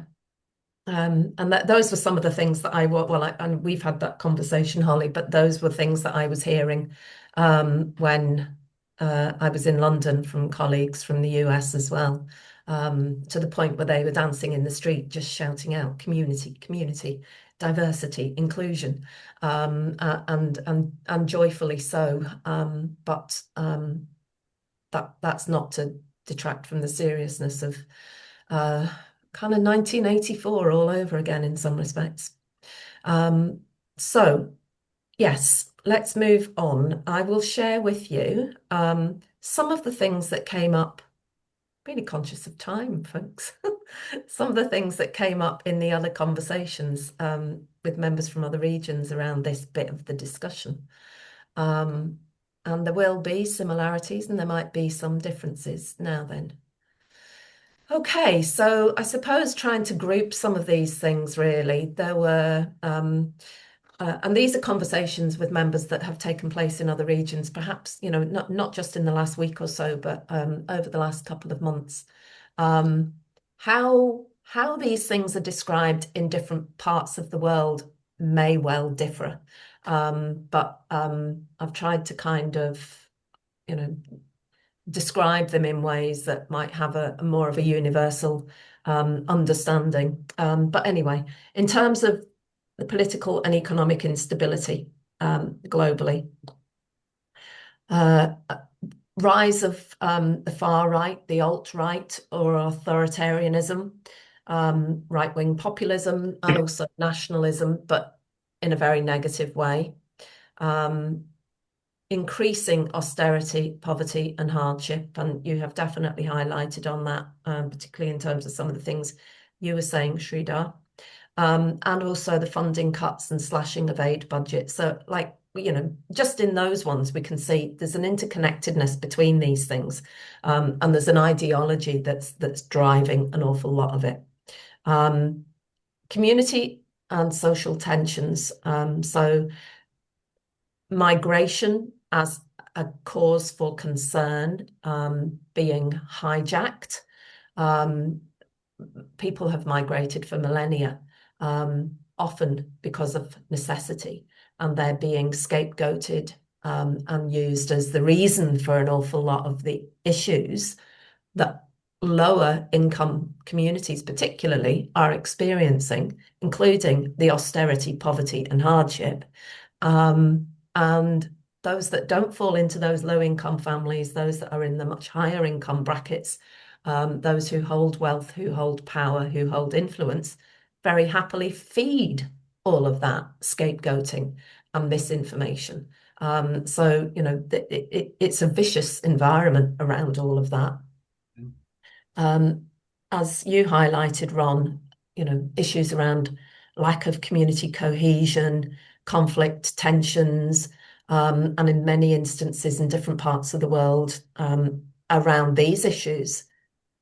And those were some of the things that and we've had that conversation, Holly, but those were things that I was hearing when I was in London from colleagues from the US as well, to the point where they were dancing in the street, just shouting out community, community, diversity, inclusion, and joyfully so. But that's not to detract from the seriousness of uh, kind of 1984 all over again in some respects. So, yes, let's move on. I will share with you some of the things that came up really conscious of time, folks. Some of the things that came up in the other conversations with members from other regions around this bit of the discussion. And there will be similarities and there might be some differences now then. Okay, so I suppose trying to group some of these things really, there were, and these are conversations with members that have taken place in other regions, perhaps, not just in the last week or so, but over the last couple of months. How these things are described in different parts of the world may well differ. But I've tried to kind of, describe them in ways that might have a more of a universal understanding. But anyway, in terms of the political and economic instability globally, rise of the far right, the alt-right or authoritarianism, right-wing populism, and also nationalism, but in a very negative way. Increasing austerity, poverty, and hardship. And you have definitely highlighted on that, particularly in terms of some of the things you were saying, Sridhar. And also the funding cuts and slashing of aid budgets. So, just in those ones, we can see there's an interconnectedness between these things. And there's an ideology that's driving an awful lot of it. Community and social tensions. So migration as a cause for concern being hijacked. People have migrated for millennia, often because of necessity, and they're being scapegoated and used as the reason for an awful lot of the issues that lower income communities particularly are experiencing, including the austerity, poverty, and hardship. And those that don't fall into those low income families, those that are in the much higher income brackets, those who hold wealth, who hold power, who hold influence, very happily feed all of that scapegoating and misinformation. So, it's a vicious environment around all of that. As you highlighted, Ron, issues around lack of community cohesion, conflict, tensions, and in many instances in different parts of the world around these issues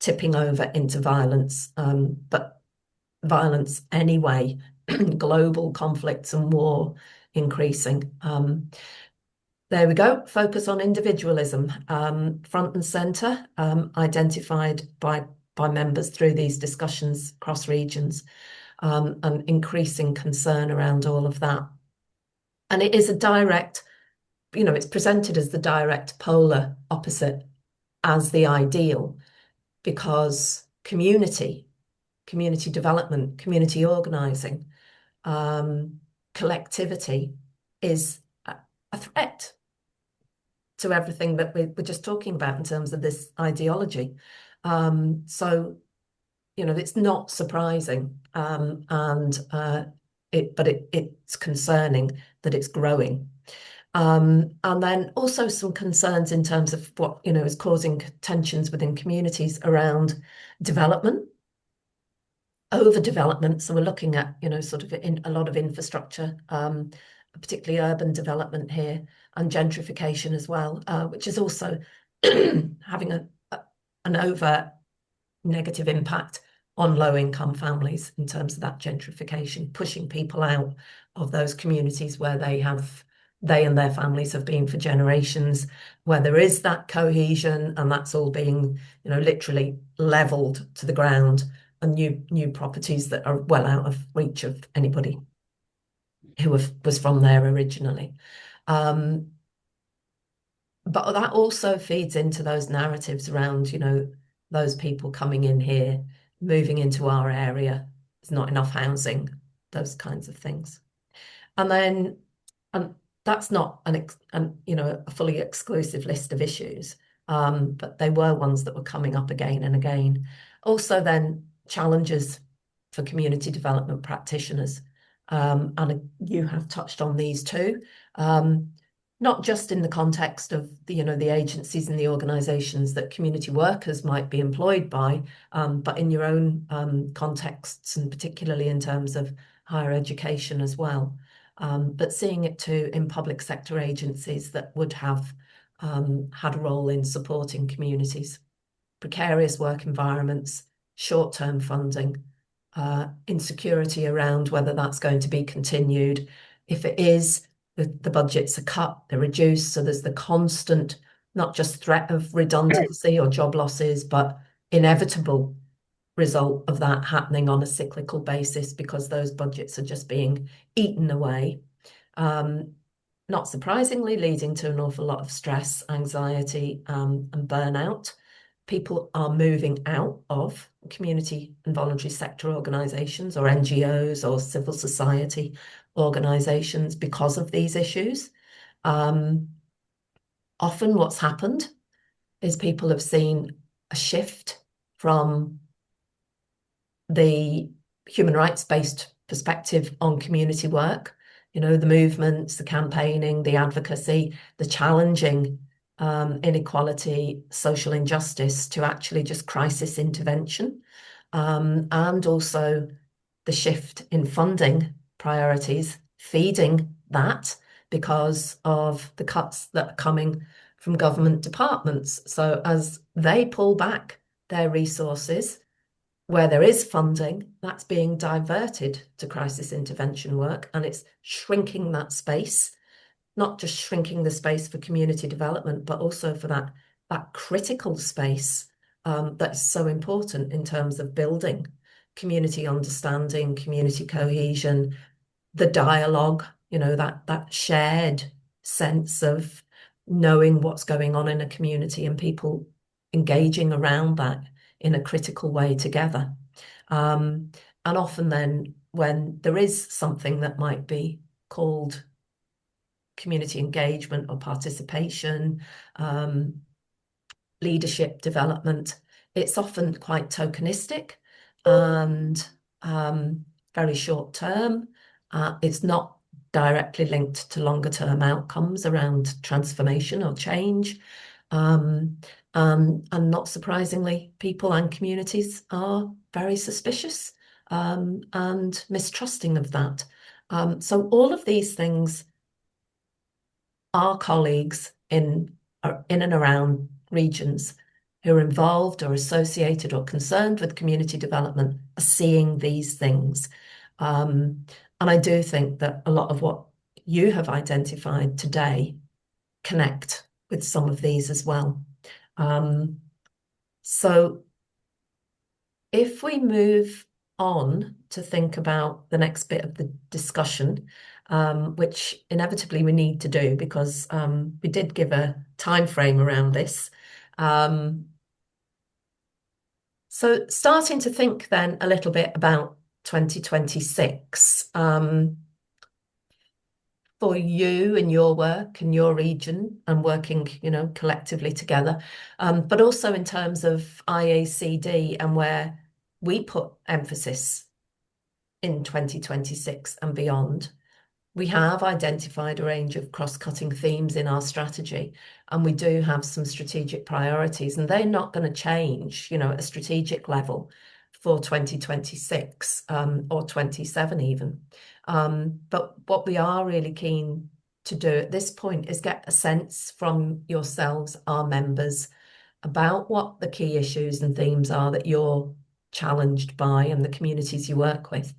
tipping over into violence, but violence anyway, global conflicts and war increasing. There we go. Focus on individualism, front and center, identified by members through these discussions across regions, and increasing concern around all of that. And it is a direct, it's presented as the direct polar opposite as the ideal, because community development, community organizing, collectivity is a threat to everything that we're just talking about in terms of this ideology. So, it's not surprising, but it's concerning that it's growing. And then also some concerns in terms of what, is causing tensions within communities around development, overdevelopment. So we're looking at, sort of a lot of infrastructure, particularly urban development here, and gentrification as well, which is also having an over negative impact on low-income families in terms of that gentrification, pushing people out of those communities where they and their families have been for generations, where there is that cohesion, and that's all being, literally leveled to the ground, and new properties that are well out of reach of anybody who was from there originally. But that also feeds into those narratives around, those people coming in here, moving into our area, there's not enough housing, those kinds of things. And that's not a fully exclusive list of issues, but they were ones that were coming up again and again. Also then challenges for community development practitioners, and you have touched on these too. not just in the context of the agencies and the organizations that community workers might be employed by, but in your own contexts, and particularly in terms of higher education as well. But seeing it too in public sector agencies that would have had a role in supporting communities, precarious work environments, short-term funding, insecurity around whether that's going to be continued. If it is, the budgets are cut, they're reduced, so there's the constant, not just threat of redundancy or job losses, but inevitable result of that happening on a cyclical basis because those budgets are just being eaten away. Not surprisingly, leading to an awful lot of stress, anxiety, and burnout. People are moving out of community and voluntary sector organisations or NGOs or civil society organisations because of these issues. Often what's happened is people have seen a shift from the human rights-based perspective on community work, the movements, the campaigning, the advocacy, the challenging inequality, social injustice, to actually just crisis intervention, and also the shift in funding priorities, feeding that because of the cuts that are coming from government departments. So as they pull back their resources, where there is funding, that's being diverted to crisis intervention work, and it's shrinking that space, not just shrinking the space for community development, but also for that critical space that's so important in terms of building community understanding, community cohesion, the dialogue, that shared sense of knowing what's going on in a community and people engaging around that in a critical way together. And often then when there is something that might be called community engagement or participation, leadership development, it's often quite tokenistic and very short term. It's not directly linked to longer term outcomes around transformation or change. And not surprisingly, people and communities are very suspicious and mistrusting of that. So all of these things, our colleagues in and around regions who are involved or associated or concerned with community development are seeing these things. And I do think that a lot of what you have identified today connect with some of these as well. So if we move on to think about the next bit of the discussion, which inevitably we need to do because we did give a time frame around this. So starting to think then a little bit about 2026 for you and your work and your region and working, collectively together, but also in terms of IACD and where we put emphasis in 2026 and beyond. We have identified a range of cross-cutting themes in our strategy, and we do have some strategic priorities, and they're not going to change, at a strategic level for 2026 or 27 even. But what we are really keen to do at this point is get a sense from yourselves, our members, about what the key issues and themes are that you're challenged by and the communities you work with,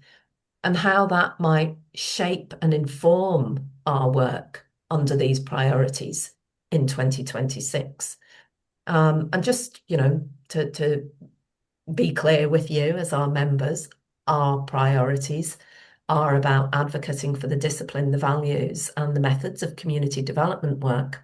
and how that might shape and inform our work under these priorities in 2026. And just, to be clear with you as our members, our priorities are about advocating for the discipline, the values, and the methods of community development work.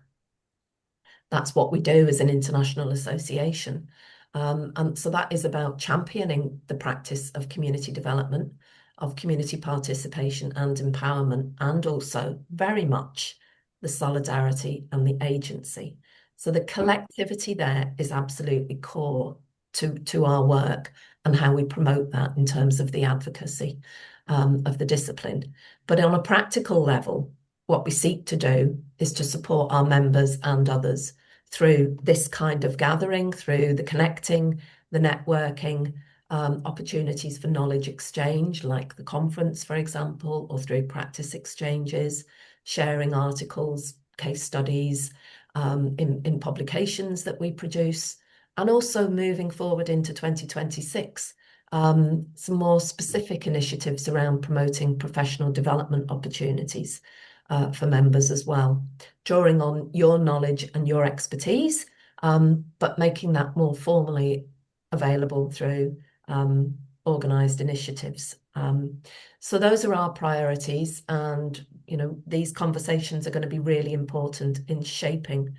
That's what we do as an international association. And so that is about championing the practice of community development, of community participation and empowerment, and also very much the solidarity and the agency. So the collectivity there is absolutely core to our work and how we promote that in terms of the advocacy of the discipline. But on a practical level, what we seek to do is to support our members and others through this kind of gathering, through the connecting, the networking, opportunities for knowledge exchange, like the conference, for example, or through practice exchanges, sharing articles, case studies, in publications that we produce, and also moving forward into 2026, some more specific initiatives around promoting professional development opportunities for members as well, drawing on your knowledge and your expertise, but making that more formally available through organised initiatives. So those are our priorities, and these conversations are going to be really important in shaping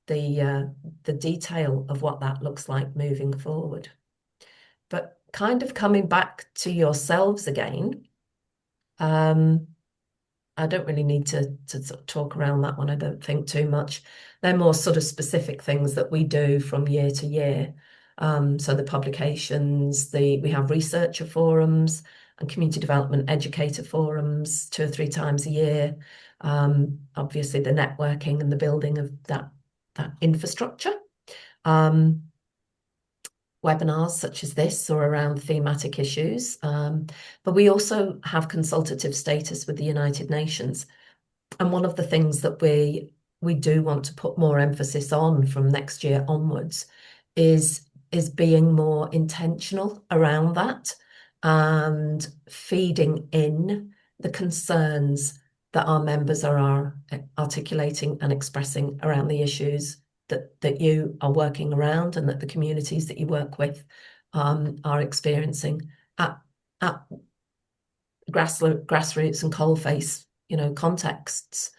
the detail of what that looks like moving forward. But kind of coming back to yourselves again, I don't really need to sort of talk around that one, I don't think, too much. They're more sort of specific things that we do from year to year. So the publications, we have researcher forums and community development educator forums 2 or 3 times a year. Obviously the networking and the building of that infrastructure. Webinars such as this or around thematic issues. But we also have consultative status with the United Nations. And one of the things that we do want to put more emphasis on from next year onwards is being more intentional around that and feeding in the concerns that our members are articulating and expressing around the issues that you are working around and that the communities that you work with are experiencing at grassroots and coalface, contexts.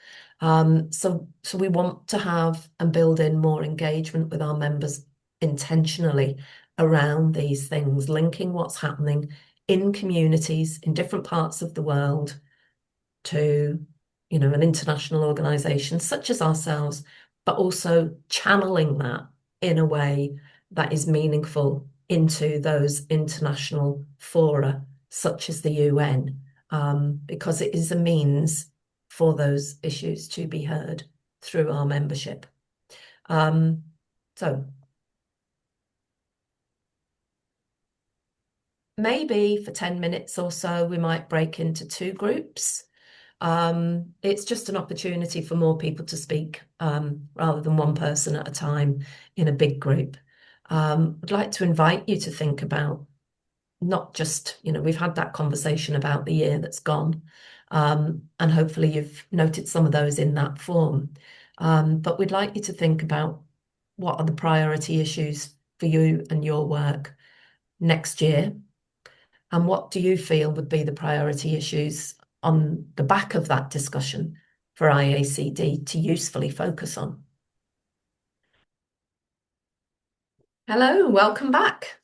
So we want to have and build in more engagement with our members intentionally around these things, linking what's happening in communities in different parts of the world to, an international organisation such as ourselves, but also channeling that in a way that is meaningful into those international fora, such as the UN, because it is a means for those issues to be heard through our membership. So maybe for 10 minutes or so, we might break into 2 groups. It's just an opportunity for more people to speak rather than one person at a time in a big group. I'd like to invite you to think about not just, we've had that conversation about the year that's gone, and hopefully you've noted some of those in that form. But we'd like you to think about what are the priority issues for you and your work next year, and what do you feel would be the priority issues on the back of that discussion for IACD to usefully focus on. Hello, welcome back.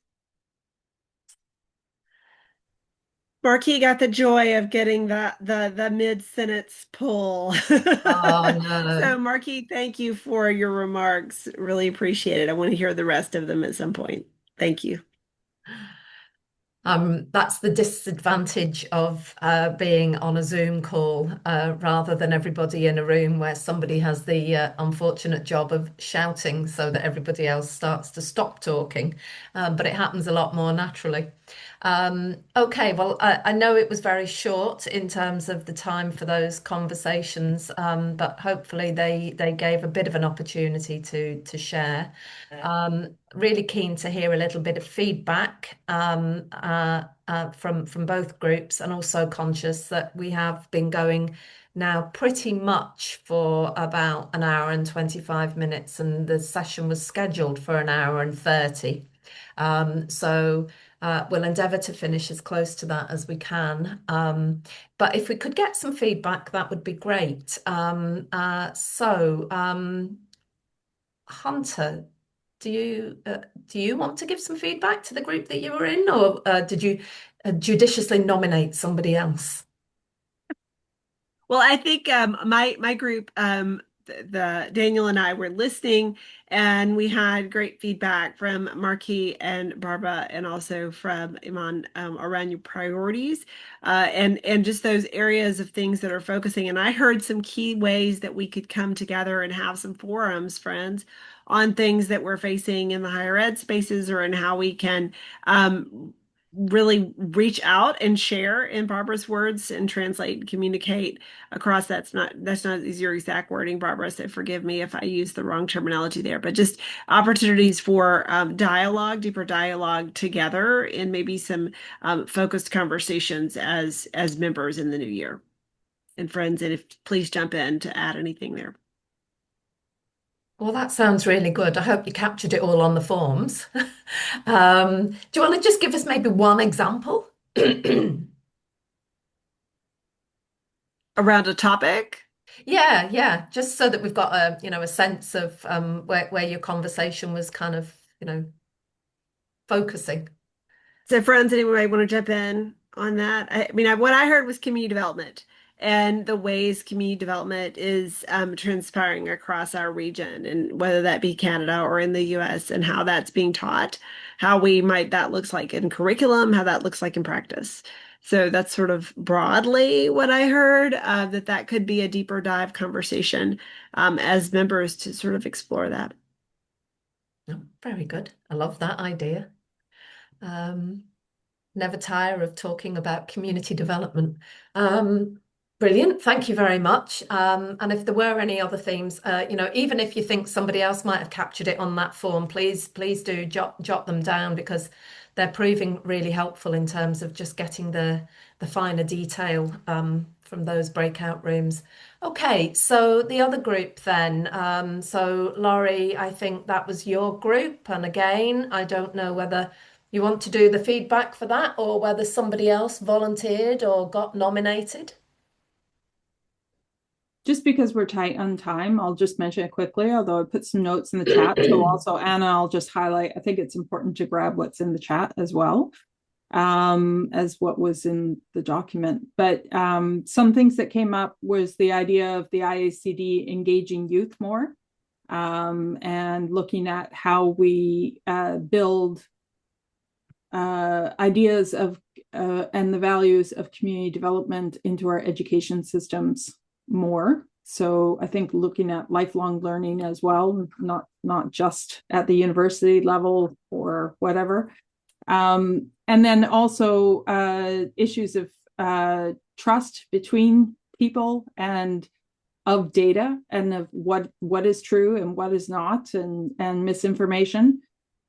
Marquis got the joy of getting the mid-sentence pull. Oh, no. So Marquis, thank you for your remarks. Really appreciate it. I want to hear the rest of them at some point. Thank you. That's the disadvantage of being on a Zoom call rather than everybody in a room where somebody has the unfortunate job of shouting so that everybody else starts to stop talking. But it happens a lot more naturally. Okay, well, I know it was very short in terms of the time for those conversations, but hopefully they gave a bit of an opportunity to share. Really keen to hear a little bit of feedback from both groups, and also conscious that we have been going now pretty much for about 1 hour and 25 minutes, and the session was scheduled for 1 hour and 30. So we'll endeavour to finish as close to that as we can. But if we could get some feedback, that would be great. Hunter, do you want to give some feedback to the group that you were in, or did you judiciously nominate somebody else? Well, I think my group the Daniel and I were listening, and we had great feedback from Marquis and Barbara, and also from Iman, around your priorities, and just those areas of things that are focusing. And I heard some key ways that we could come together and have some forums, friends, on things that we're facing in the higher ed spaces, or in how we can really reach out and share, in Barbara's words, and translate and communicate across. That's not your exact wording, Barbara, so forgive me if I use the wrong terminology there, but just opportunities for dialogue, deeper dialogue together, and maybe some focused conversations as members in the new year. And friends, and if please jump in to add anything there. Well, that sounds really good. I hope you captured it all on the forms. Do you want to just give us maybe one example? Around a topic? Yeah, just so that we've got a sense of where your conversation was kind of, focusing. So friends, anybody want to jump in on that? I mean, what I heard was community development, and the ways community development is transpiring across our region, and whether that be Canada or in the US, and how that's being taught, how that looks like in curriculum, how that looks like in practice. So that's sort of broadly what I heard, that could be a deeper dive conversation as members to sort of explore that. Oh, very good. I love that idea. Never tire of talking about community development. Brilliant. Thank you very much. And if there were any other themes, even if you think somebody else might have captured it on that form, please do jot them down, because they're proving really helpful in terms of just getting the finer detail from those breakout rooms. Okay, so the other group then. So Laurie, I think that was your group. And again, I don't know whether you want to do the feedback for that, or whether somebody else volunteered or got nominated. Just because we're tight on time, I'll just mention it quickly, although I put some notes in the chat. So also, Anna, I'll just highlight, I think it's important to grab what's in the chat as well, as what was in the document. But some things that came up was the idea of the IACD engaging youth more, and looking at how we build ideas of and the values of community development into our education systems more. So I think looking at lifelong learning as well, not just at the university level or whatever. And then also issues of trust between people, and of data, and of what is true and what is not, and misinformation.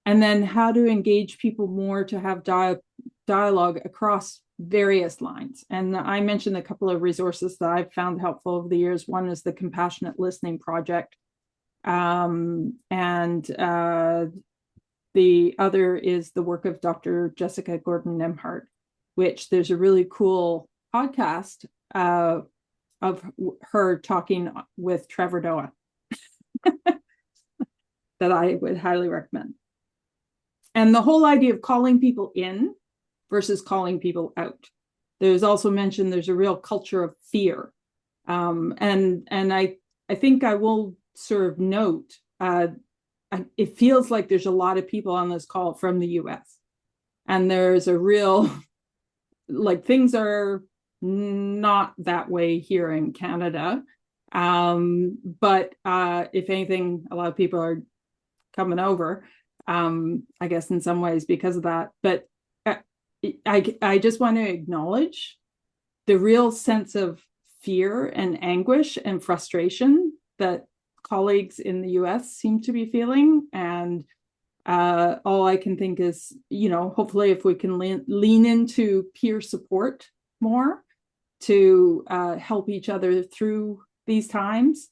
And then how to engage people more to have dialogue across various lines. And I mentioned a couple of resources that I've found helpful over the years. One is the Compassionate Listening Project. And the other is the work of Dr. Jessica Gordon-Nemhart, which there's a really cool podcast of her talking with Trevor Noah that I would highly recommend. And the whole idea of calling people in versus calling people out. There's also mentioned there's a real culture of fear. And I think I will sort of note, it feels like there's a lot of people on this call from the US. And there's a real, like, things are not that way here in Canada. But if anything, a lot of people are coming over, I guess in some ways because of that. But I just want to acknowledge the real sense of fear and anguish and frustration that colleagues in the US seem to be feeling. And all I can think is, hopefully if we can lean into peer support more to help each other through these times.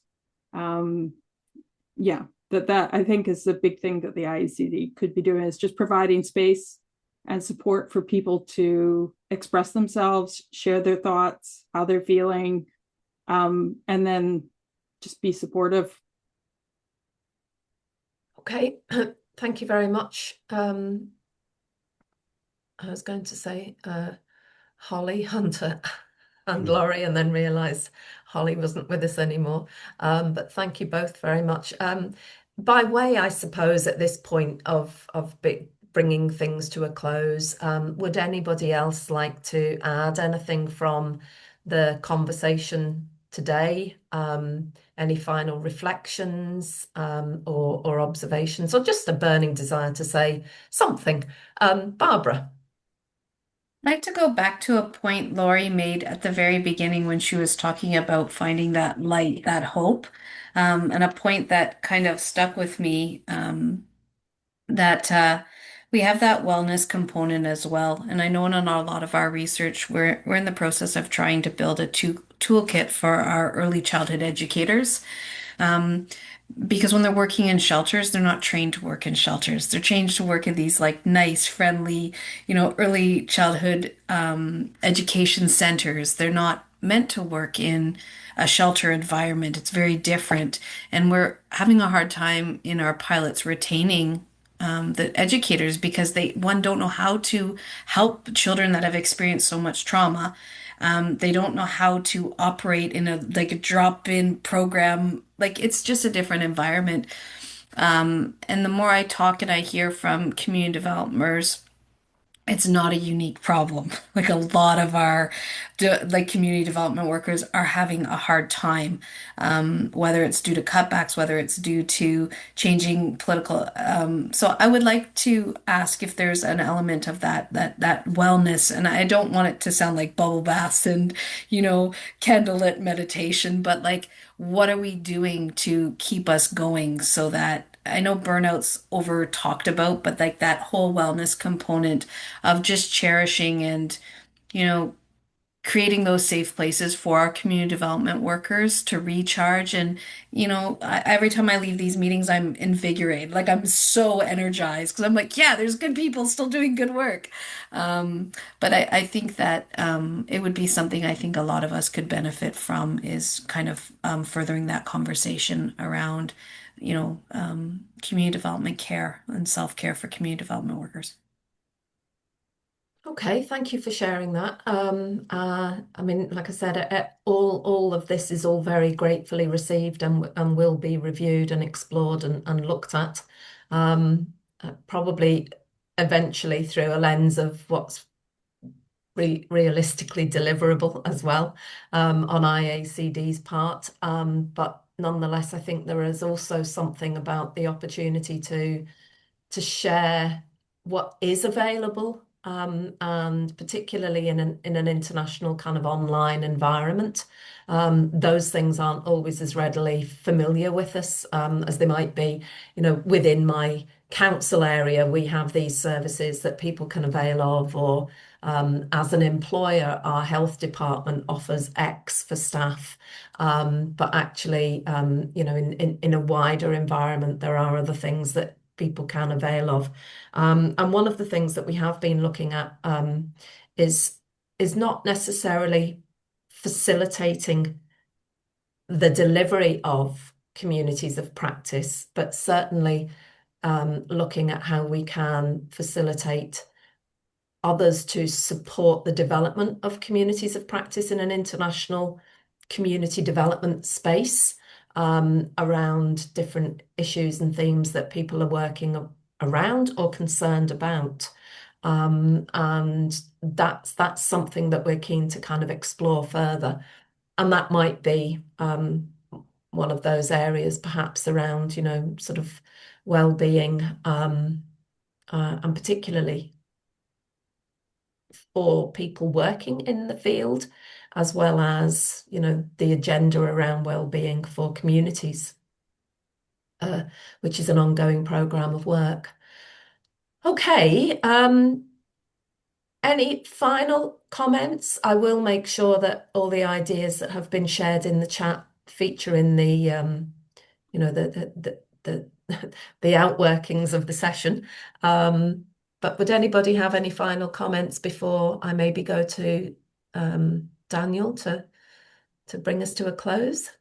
That I think is the big thing that the IACD could be doing, is just providing space and support for people to express themselves, share their thoughts, how they're feeling, and then just be supportive. Okay, thank you very much. I was going to say Holly Hunter. and Laurie, and then realised Holly wasn't with us anymore. But thank you both very much. By way, I suppose, at this point of bringing things to a close, would anybody else like to add anything from the conversation today? Any final reflections or observations, or just a burning desire to say something? Barbara. I'd like to go back to a point Laurie made at the very beginning when she was talking about finding that light, that hope, and a point that kind of stuck with me, that we have that wellness component as well. And I know in a lot of our research, we're in the process of trying to build a toolkit for our early childhood educators. Because when they're working in shelters, they're not trained to work in shelters. They're trained to work in these like nice, friendly, early childhood education centers. They're not meant to work in a shelter environment. It's very different. And we're having a hard time in our pilots retaining the educators because they, one, don't know how to help children that have experienced so much trauma. They don't know how to operate in a like a drop-in program. Like it's just a different environment. And the more I talk and I hear from community developers, it's not a unique problem. Like a lot of our like community development workers are having a hard time, whether it's due to cutbacks, whether it's due to changing political. So I would like to ask if there's an element of that wellness, and I don't want it to sound like bubble baths and candlelit meditation, but like what are we doing to keep us going so that I know burnout's over talked about, but like that whole wellness component of just cherishing and, you know, creating those safe places for our community development workers to recharge. And, every time I leave these meetings, I'm invigorated. Like I'm so energized because I'm like, yeah, there's good people still doing good work. But I think that it would be something I think a lot of us could benefit from is kind of furthering that conversation around, community development care and self-care for community development workers. Okay, thank you for sharing that. I mean, like I said, all of this is all very gratefully received and will be reviewed and explored and looked at, probably eventually through a lens of what's realistically deliverable as well, on IACD's part. But nonetheless, I think there is also something about the opportunity to share what is available, and particularly in an international kind of online environment. Those things aren't always as readily familiar with us, as they might be. Within my council area, we have these services that people can avail of, or as an employer, our health department offers X for staff. But actually, in a wider environment, there are other things that people can avail of. And one of the things that we have been looking at, is not necessarily facilitating the delivery of communities of practice, but certainly looking at how we can facilitate others to support the development of communities of practice in an international community development space, around different issues and themes that people are working around or concerned about. And that's something that we're keen to kind of explore further. And that might be one of those areas perhaps around, sort of well-being, and particularly for people working in the field, as well as, the agenda around well-being for communities, which is an ongoing program of work. Okay, any final comments? I will make sure that all the ideas that have been shared in the chat feature in the the outworkings of the session. But would anybody have any final comments before I maybe go to Daniel to bring us to a close?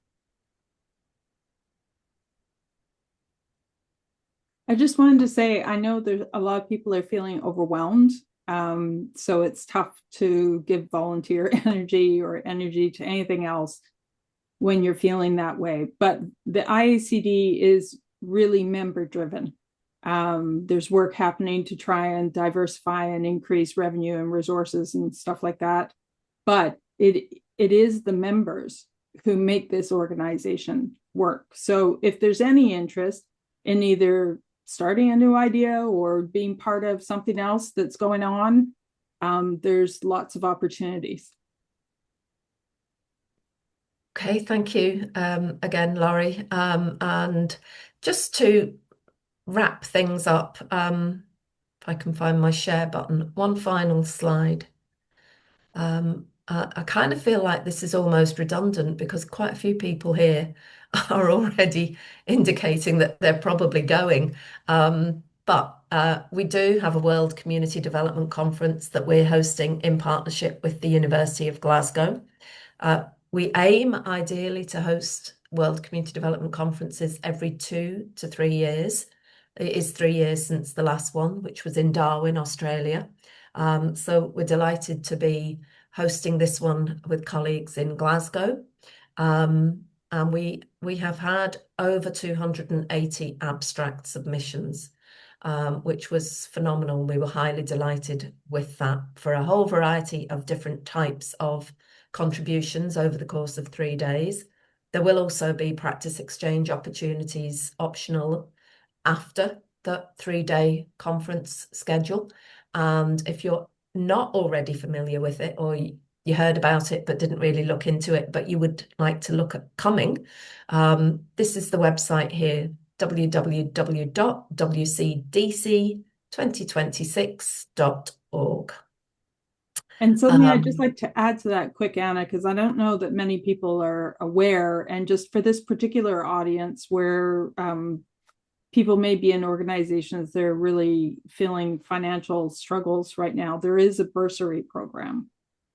I just wanted to say, I know there's a lot of people are feeling overwhelmed So it's tough to give volunteer energy or energy to anything else when you're feeling that way. But the IACD is really member driven. There's work happening to try and diversify and increase revenue and resources and stuff like that. But it is the members who make this organization work. So if there's any interest in either starting a new idea or being part of something else that's going on, there's lots of opportunities. Okay, thank you again, Laurie. And just to wrap things up, if I can find my share button, one final slide. I kind of feel like this is almost redundant because quite a few people here are already indicating that they're probably going. But we do have a World Community Development Conference that we're hosting in partnership with the University of Glasgow. We aim ideally to host World Community Development Conferences every 2 to 3 years. It is 3 years since the last one, which was in Darwin, Australia. So we're delighted to be hosting this one with colleagues in Glasgow. And we have had over 280 abstract submissions, which was phenomenal. We were highly delighted with that for a whole variety of different types of contributions over the course of 3 days. There will also be practice exchange opportunities optional after the 3-day conference schedule. And if you're not already familiar with it, or you heard about it but didn't really look into it, but you would like to look at coming, this is the website here, www.wcdc2026.org. And suddenly I'd just like to add to that quick, Anna, because I don't know that many people are aware. And just for this particular audience where people may be in organizations that are really feeling financial struggles right now, there is a bursary program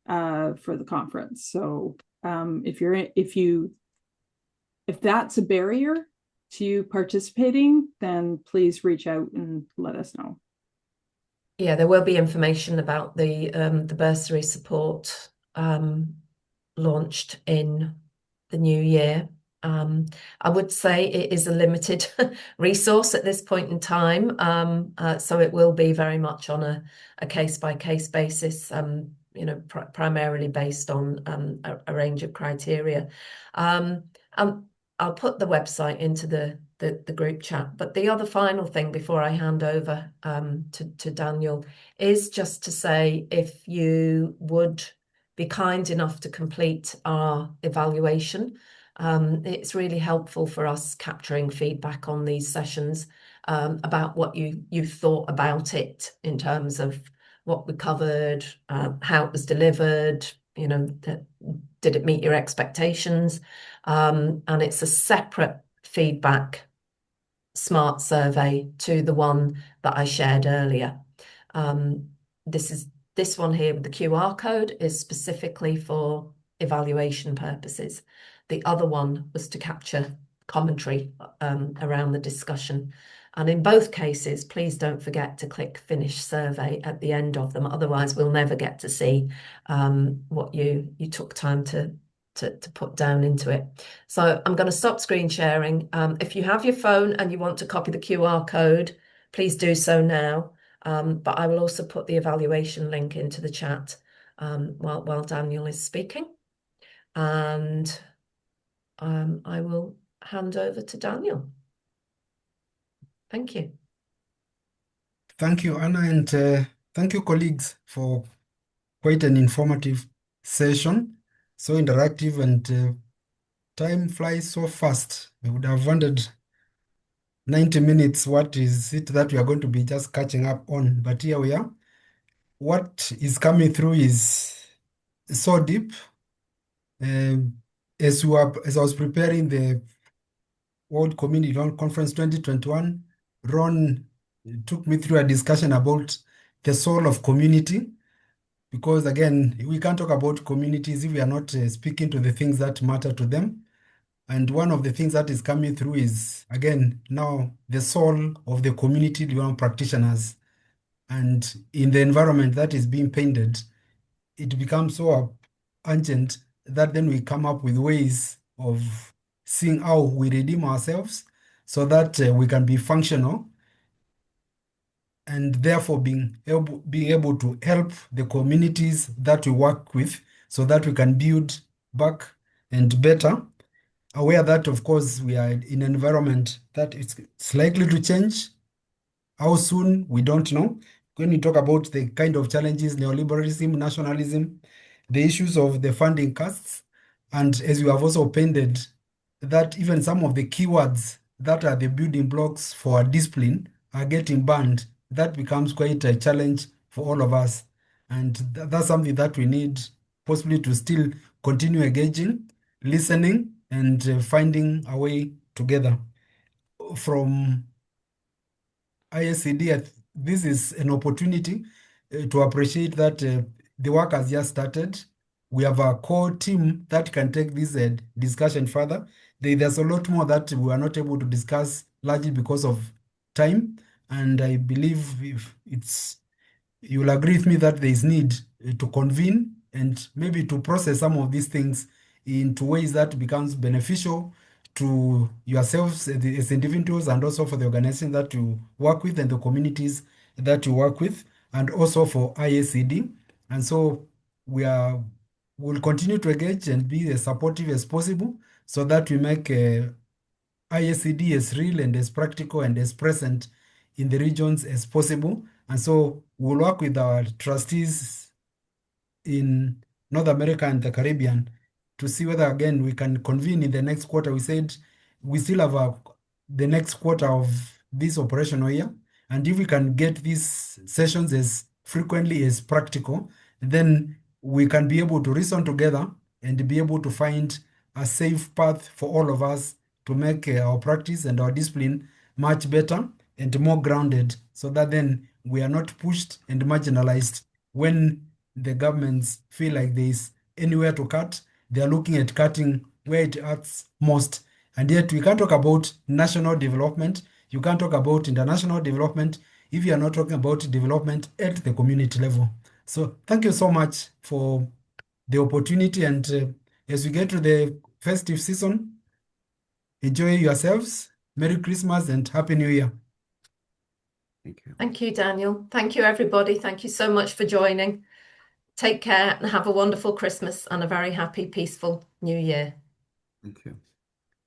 for the conference. So if that's a barrier to you participating, then please reach out and let us know. Yeah, there will be information about the bursary support launched in the new year. I would say it is a limited resource at this point in time, so it will be very much on a case-by-case basis, primarily based on a range of criteria. And I'll put the website into the group chat. But the other final thing before I hand over to Daniel is just to say, if you would be kind enough to complete our evaluation, it's really helpful for us capturing feedback on these sessions about what you thought about it in terms of what we covered, how it was delivered, did it meet your expectations? And it's a separate feedback smart survey to the one that I shared earlier. This one here with the QR code is specifically for evaluation purposes. The other one was to capture commentary around the discussion. And in both cases, please don't forget to click Finish Survey at the end of them. Otherwise, we'll never get to see what you took time to put down into it. So I'm going to stop screen sharing. If you have your phone and you want to copy the QR code, please do so now. But I will also put the evaluation link into the chat while Daniel is speaking. And I will hand over to Daniel. Thank you. Thank you, Anna, and thank you, colleagues, for quite an informative session. So interactive, and time flies so fast. I would have wondered 90 minutes, what is it that we are going to be just catching up on? But here we are. What is coming through is so deep. As I was preparing the World Community Development Conference 2021, Ron took me through a discussion about the soul of community. Because again, we can't talk about communities if we are not speaking to the things that matter to them. And one of the things that is coming through is, again, now the soul of the community development practitioners. and in the environment that is being painted, it becomes so urgent that then we come up with ways of seeing how we redeem ourselves so that we can be functional and therefore being able to help the communities that we work with so that we can build back and better. Aware that, of course, we are in an environment that it's likely to change. How soon, we don't know. When you talk about the kind of challenges, neoliberalism, nationalism, the issues of the funding costs, and as you have also painted, that even some of the keywords that are the building blocks for discipline are getting banned, that becomes quite a challenge for all of us. And that's something that we need possibly to still continue engaging, listening, and finding a way together. From IACD, this is an opportunity to appreciate that the work has just started. We have a core team that can take this discussion further. There's a lot more that we are not able to discuss, largely because of time. And I believe if you'll agree with me that there is need to convene and maybe to process some of these things into ways that becomes beneficial to yourselves as individuals and also for the organization that you work with and the communities that you work with and also for IACD. And so we'll continue to engage and be as supportive as possible so that we make IACD as real and as practical and as present in the regions as possible. And so we'll work with our trustees in North America and the Caribbean to see whether again we can convene in the next quarter. We said we still have the next quarter of this operational year. And if we can get these sessions as frequently as practical, then we can be able to reason together and be able to find a safe path for all of us to make our practice and our discipline much better and more grounded so that then we are not pushed and marginalized when the governments feel like there is anywhere to cut. They are looking at cutting where it hurts most. And yet we can't talk about national development. You can't talk about international development if you are not talking about development at the community level. So thank you so much for the opportunity. And as we get to the festive season, enjoy yourselves. Merry Christmas and Happy New Year. Thank you. Thank you, Daniel. Thank you, everybody. Thank you so much for joining. Take care and have a wonderful Christmas and a very happy, peaceful New Year. Thank you.